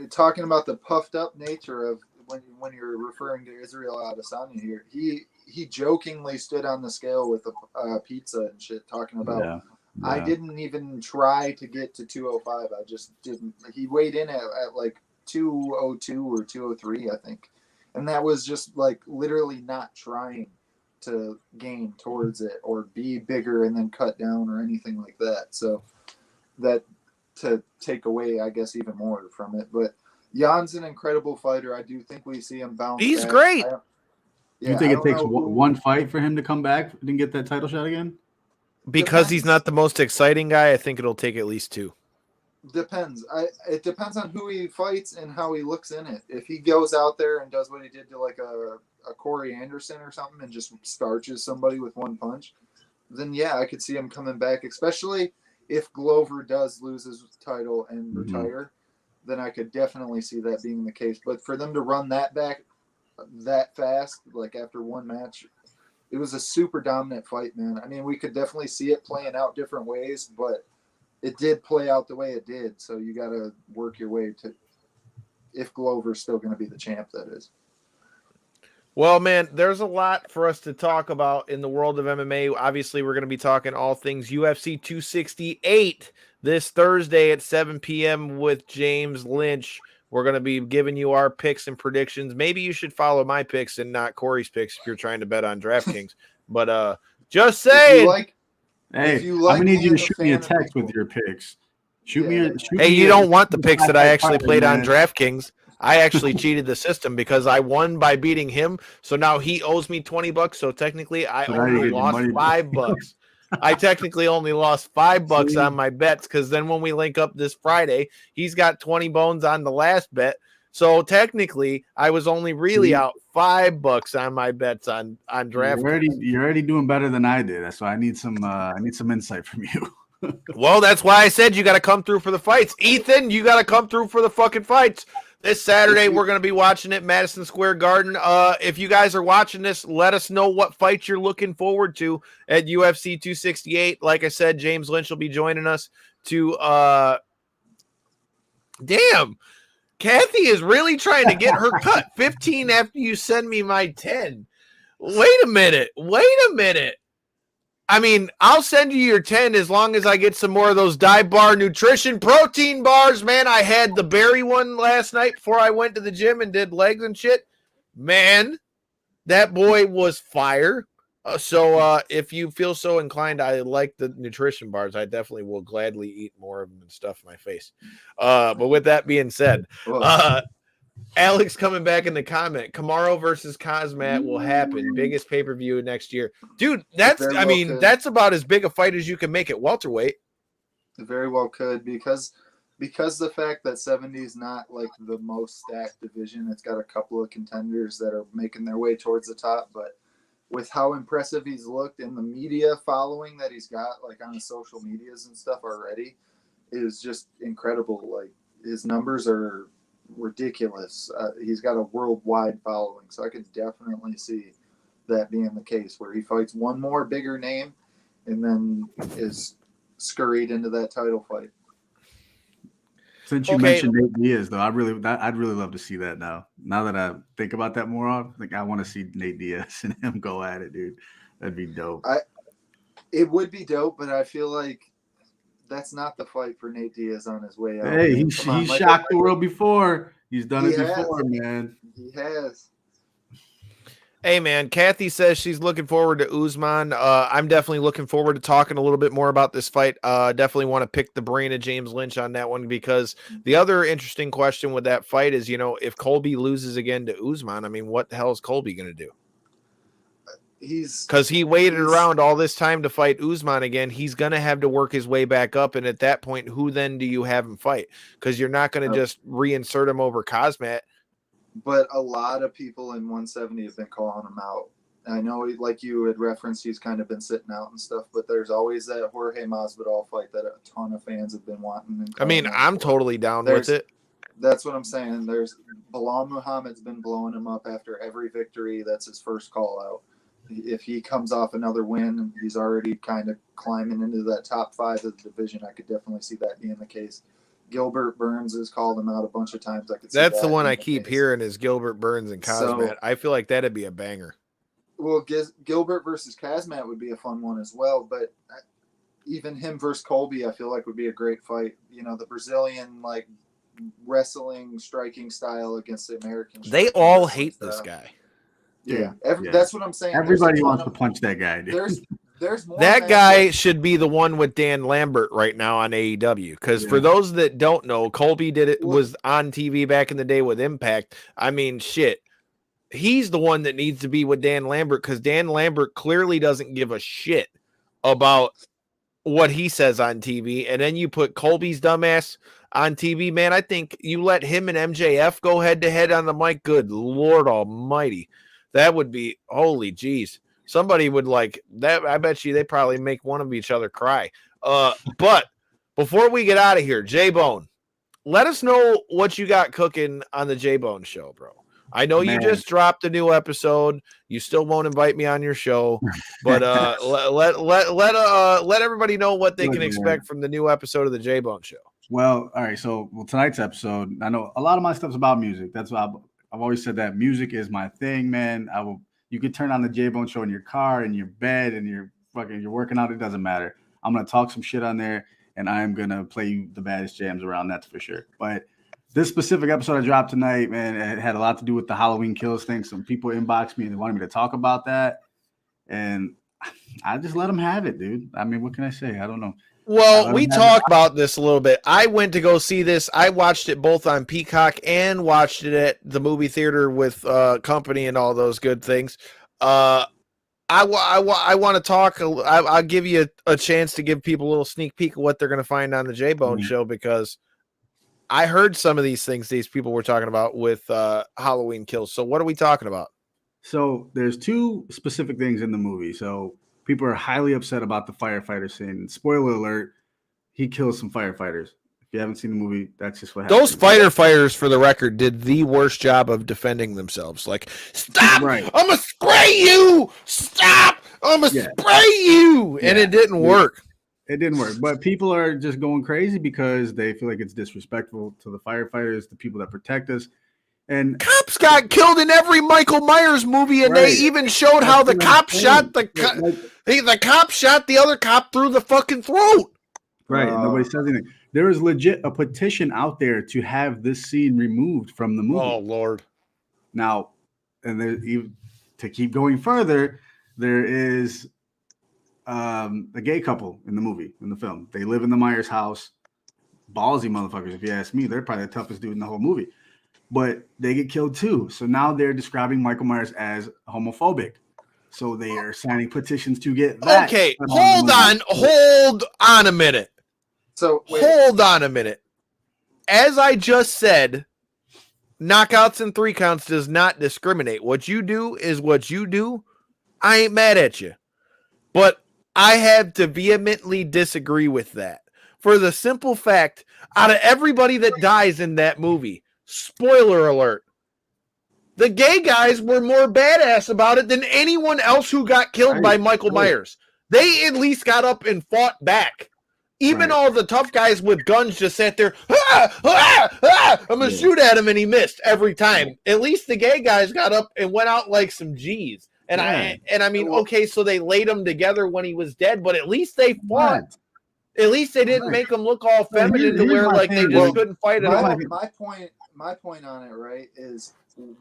talking about the puffed up nature of when you're referring to Israel Adesanya here, he jokingly stood on the scale with a pizza and shit, talking about. Yeah. I didn't even try to get to 205. I just didn't. He weighed in at like 202 or 203, I think. And that was just like literally not trying to gain towards it or be bigger and then cut down or anything like that. So that to take away, I guess, even more from it. But Jan's an incredible fighter. I do think we see him bounce He's back. Great. You think it takes one fight for him to come back and get that title shot again? Because he's not the most exciting guy, I think it'll take at least two. Depends. It depends on who he fights and how he looks in it. If he goes out there and does what he did to like a Corey Anderson or something and just starches somebody with one punch, then yeah, I could see him coming back, especially if Glover does lose his title and retire, then I could definitely see that being the case. But for them to run that back that fast, like after one match, it was a super dominant fight, man. I mean, we could definitely see it playing out different ways, but it did play out the way it did. So you got to work your way to, if Glover's still going to be the champ, that is. Well, man, there's a lot for us to talk about in the world of MMA. Obviously, we're going to be talking all things UFC 268 this Thursday at 7 p.m. with James Lynch. We're going to be giving you our picks and predictions. Maybe you should follow my picks and not Corey's picks if you're trying to bet on DraftKings. But just saying. I'm going to need you to shoot me a text with your picks. Hey, you don't want the picks that I actually played on DraftKings. I actually cheated the system because I won by beating him. So now he owes me $20. So technically, I only lost $5. I technically only lost $5 on my bets because then when we link up this Friday, he's got 20 bones on the last bet. So technically, I was only really out $5 on my bets on DraftKings. You're already doing better than I did. So I need some insight from you. Well, that's why I said you got to come through for the fights. Ethan, you got to come through for the fucking fights. This Saturday, we're going to be watching it, Madison Square Garden. If you guys are watching this, let us know what fights you're looking forward to at UFC 268. Like I said, James Lynch will be joining us to damn, Kathy is really trying to get her cut. 15 after you send me my 10. Wait a minute. I mean, I'll send you your 10 as long as I get some more of those Dive Bar Nutrition protein bars, man. I had the berry one last night before I went to the gym and did legs and shit. Man, that boy was fire. So if you feel so inclined, I like the nutrition bars. I definitely will gladly eat more of them and stuff in my face. But with that being said, Alex coming back in the comment, Kamaru versus Kazmat will happen. Biggest pay-per-view next year. Dude, that's about as big a fight as you can make at welterweight. It very well could because the fact that 70 is not like the most stacked division. It's got a couple of contenders that are making their way towards the top, but with how impressive he's looked in the media following that he's got, like on his social medias and stuff already, is just incredible. Like his numbers are ridiculous. He's got a worldwide following, so I could definitely see that being the case where he fights one more bigger name and then is scurried into that title fight. Since you mentioned Nate Diaz, though, I'd really love to see that now. Now that I think about that more often, I think I want to see Nate Diaz and him go at it, dude. That'd be dope. It would be dope, but I feel like that's not the fight for Nate Diaz on his way out. Hey, he's shocked the world before. He's done it before, man. He has. Hey, man, Kathy says she's looking forward to Usman. I'm definitely looking forward to talking a little bit more about this fight. Definitely want to pick the brain of James Lynch on that one because the other interesting question with that fight is, if Colby loses again to Usman, I mean, what the hell is Colby going to do? Because he waited around all this time to fight Usman again. He's going to have to work his way back up. And at that point, who then do you have him fight? Because you're not going to just reinsert him over Kazmat. But a lot of people in 170 have been calling him out. I know, like you had referenced, he's kind of been sitting out and stuff, but there's always that Jorge Masvidal fight that a ton of fans have been wanting. I mean, I'm totally down with it. That's what I'm saying. There's Bilal Muhammad's been blowing him up after every victory. That's his first call out. If he comes off another win, he's already kind of climbing into that top 5 of the division. I could definitely see that being the case. Gilbert Burns has called him out a bunch of times. That's the one I keep hearing is Gilbert Burns and Kazmat. I feel like that'd be a banger. Well, Gilbert versus Kazmat would be a fun one as well, but even him versus Colby, I feel like would be a great fight. The Brazilian like wrestling striking style against the Americans. They all hate this guy. Yeah. That's what I'm saying. Everybody wants to punch that guy, dude. There's more that guy should be the one with Dan Lambert right now on AEW. Because for those that don't know, Colby was on TV back in the day with Impact. I mean, shit. He's the one that needs to be with Dan Lambert because Dan Lambert clearly doesn't give a shit about what he says on TV, and then you put Colby's dumbass on TV, man, I think you let him and MJF go head to head on the mic. Good Lord Almighty. That would be, holy geez. Somebody would like that. I bet you they probably make one of each other cry. But before we get out of here, J-Bone, let us know what you got cooking on the J-Bone show, bro. I know you just dropped a new episode. You still won't invite me on your show, but let everybody know what they can expect from the new episode of the J-Bone show. Well, all right. So, tonight's episode, I know a lot of my stuff's about music. That's why I've always said that music is my thing, man. You could turn on the J-Bone show in your car, in your bed, and you're working out. It doesn't matter. I'm gonna talk some shit on there, and I am gonna play you the baddest jams around. That's for sure. But this specific episode I dropped tonight, man, it had a lot to do with the Halloween Kills thing. Some people inboxed me and they wanted me to talk about that, and I just let them have it, dude. I mean, what can I say? I don't know. Well, we talked about this a little bit. I went to go see this. I watched it both on Peacock and watched it at the movie theater with company and all those good things. I want to talk. I'll give you a chance to give people a little sneak peek of what they're going to find on the J-Bone show, because I heard some of these things these people were talking about with Halloween Kills. So what are we talking about? So there's two specific things in the movie. So people are highly upset about the firefighter scene. Spoiler alert, he kills some firefighters. If you haven't seen the movie, that's just what happened. Those firefighters, for the record, did the worst job of defending themselves. Like, stop! Right. I'm going to spray you! Stop! I'm going to spray you! And it didn't work. It didn't work. But people are just going crazy because they feel like it's disrespectful to the firefighters, the people that protect us. And cops got killed in every Michael Myers movie, and they even showed how the cop shot the cop shot the other cop through the fucking throat. Right. Nobody says anything. There is legit a petition out there to have this scene removed from the movie. Oh, Lord. Now, and to keep going further, there is a gay couple in the movie, in the film. They live in the Myers house. Ballsy motherfuckers, if you ask me. They're probably the toughest dude in the whole movie. But they get killed too. So now they're describing Michael Myers as homophobic. So they are signing petitions to get that. Okay, hold on a minute. So hold on a minute. As I just said, knockouts and 3 counts does not discriminate. What you do is what you do. I ain't mad at you. But I have to vehemently disagree with that. For the simple fact, out of everybody that dies in that movie, spoiler alert, the gay guys were more badass about it than anyone else who got killed by Michael Myers. They at least got up and fought back. Even all the tough guys with guns just sat there, I'm going to shoot at him, and he missed every time. At least the gay guys got up and went out like some G's. And I mean, okay, so they laid him together when he was dead, but at least they fought. At least they didn't make him look all feminine to where like they just couldn't fight at all. My point on it, right, is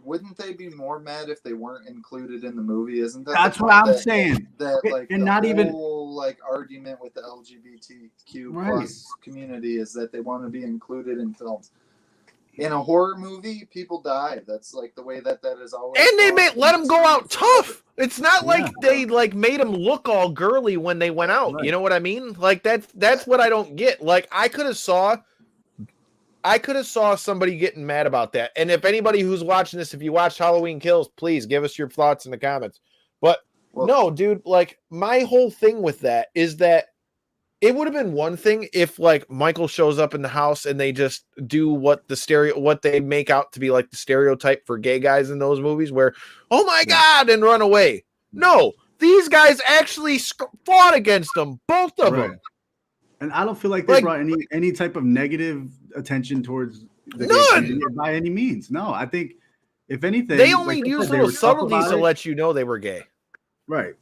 wouldn't they be more mad if they weren't included in the movie? Isn't that that's what I'm saying? That like and the not whole, even like argument with the LGBTQ plus community is that they want to be included in films. In a horror movie, people die. That's like the way that is always. And they let them go out tough. It's not like they like made them look all girly when they went out. You know what I mean? Like that's what I don't get. Like I could have saw somebody getting mad about that. And if anybody who's watching this, if you watch Halloween Kills, please give us your thoughts in the comments. But no, dude, like my whole thing with that is that it would have been one thing if like Michael shows up in the house and they just do what they make out to be like the stereotype for gay guys in those movies where, oh my God, and run away. No, these guys actually fought against them, both of them. And I don't feel like they brought any type of negative attention towards the none by any means. No, I think if anything, they only use little subtleties to let you know they were gay. Right.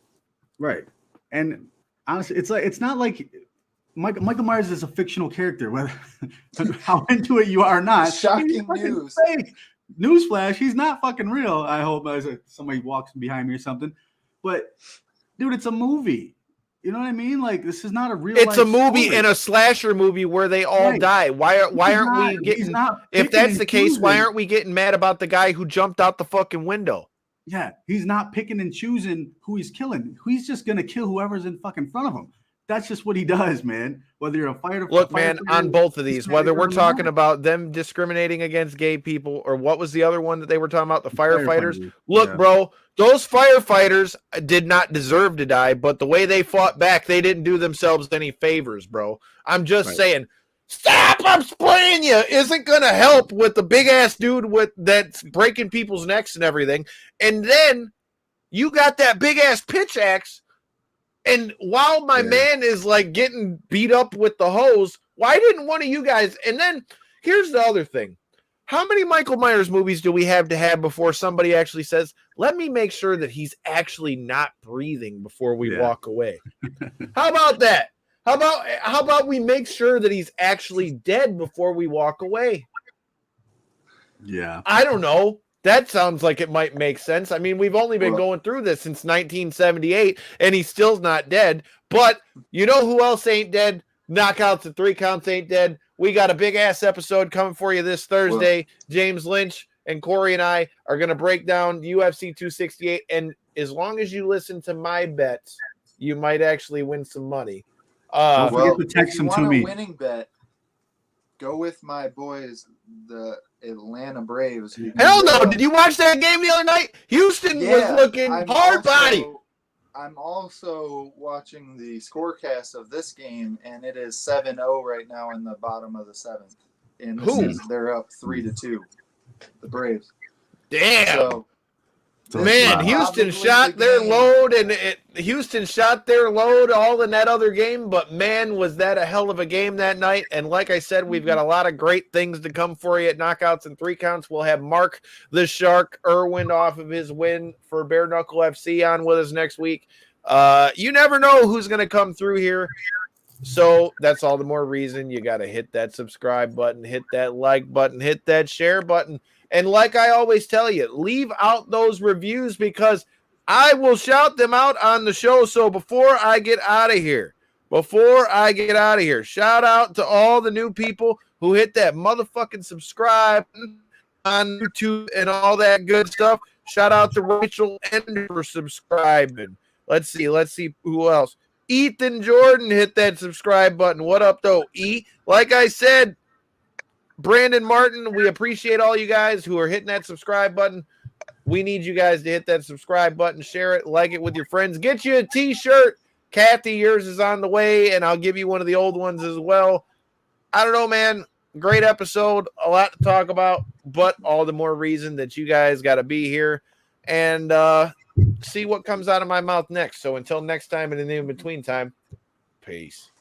And honestly, it's not like Michael Myers is a fictional character. Whether how into it you are or not, shocking news. Newsflash, he's not fucking real. I hope somebody walks behind me or something. But dude, it's a movie. You know what I mean? Like this is not a real. It's a movie and a slasher movie where they all die. Why aren't we getting? If that's the case, why aren't we getting mad about the guy who jumped out the fucking window? Yeah, he's not picking and choosing who he's killing. He's just gonna kill whoever's in fucking front of him. that's just what he does, man. Whether you're a fighter, Look, man, on both of these, whether we're talking about about them discriminating against gay people or what was the other one that they were talking about, the firefighters. Firefighters, Look, yeah. bro, those firefighters did not deserve to die, but the way they fought back, they didn't do themselves any favors, bro. I'm just saying, stop, I'm spraying you, isn't going to help with the big-ass dude that's breaking people's necks and everything. And then you got that big-ass pitch axe. And while my man is like getting beat up with the hose, why didn't one of you guys? And then here's the other thing. How many Michael Myers movies do we have to have before somebody actually says, let me make sure that he's actually not breathing before we walk away? How about that? How about we make sure that he's actually dead before we walk away? Yeah. I don't know. That sounds like it might make sense. I mean, we've only been going through this since 1978, and he's still not dead. But you know who else ain't dead? Knockouts and 3 counts ain't dead. We got a big-ass episode coming for you this Thursday. James Lynch and Corey and I are going to break down UFC 268. And as long as you listen to my bets, you might actually win some money. Don't forget to text them to me. If you want a winning bet, go with my boys, the Atlanta Braves. Hell no. Did you watch that game the other night? Houston was looking hard body. I'm also watching the scorecast of this game, and it is 7-0 right now in the bottom of the 7th. And they're up 3-2, the Braves. Damn. Man, Houston shot their load, and Houston shot their load all in that other game, but man, was that a hell of a game that night. And like I said, we've got a lot of great things to come for you at Knockouts and 3 Counts. We'll have Mark the Shark Irwin off of his win for Bare Knuckle FC on with us next week. You never know who's going to come through here. So that's all the more reason you got to hit that subscribe button, hit that like button, hit that share button. And like I always tell you, leave out those reviews because I will shout them out on the show. So before I get out of here, shout out to all the new people who hit that motherfucking subscribe on YouTube and all that good stuff. Shout out to Rachel Ender for subscribing. Let's see who else. Ethan Jordan hit that subscribe button. What up, though, E? Like I said, Brandon Martin, we appreciate all you guys who are hitting that subscribe button. We need you guys to hit that subscribe button, share it, like it with your friends. Get you a T-shirt. Kathy, yours is on the way, and I'll give you one of the old ones as well. I don't know, man. Great episode. A lot to talk about, but all the more reason that you guys got to be here and see what comes out of my mouth next. So until next time and in the in-between time, peace.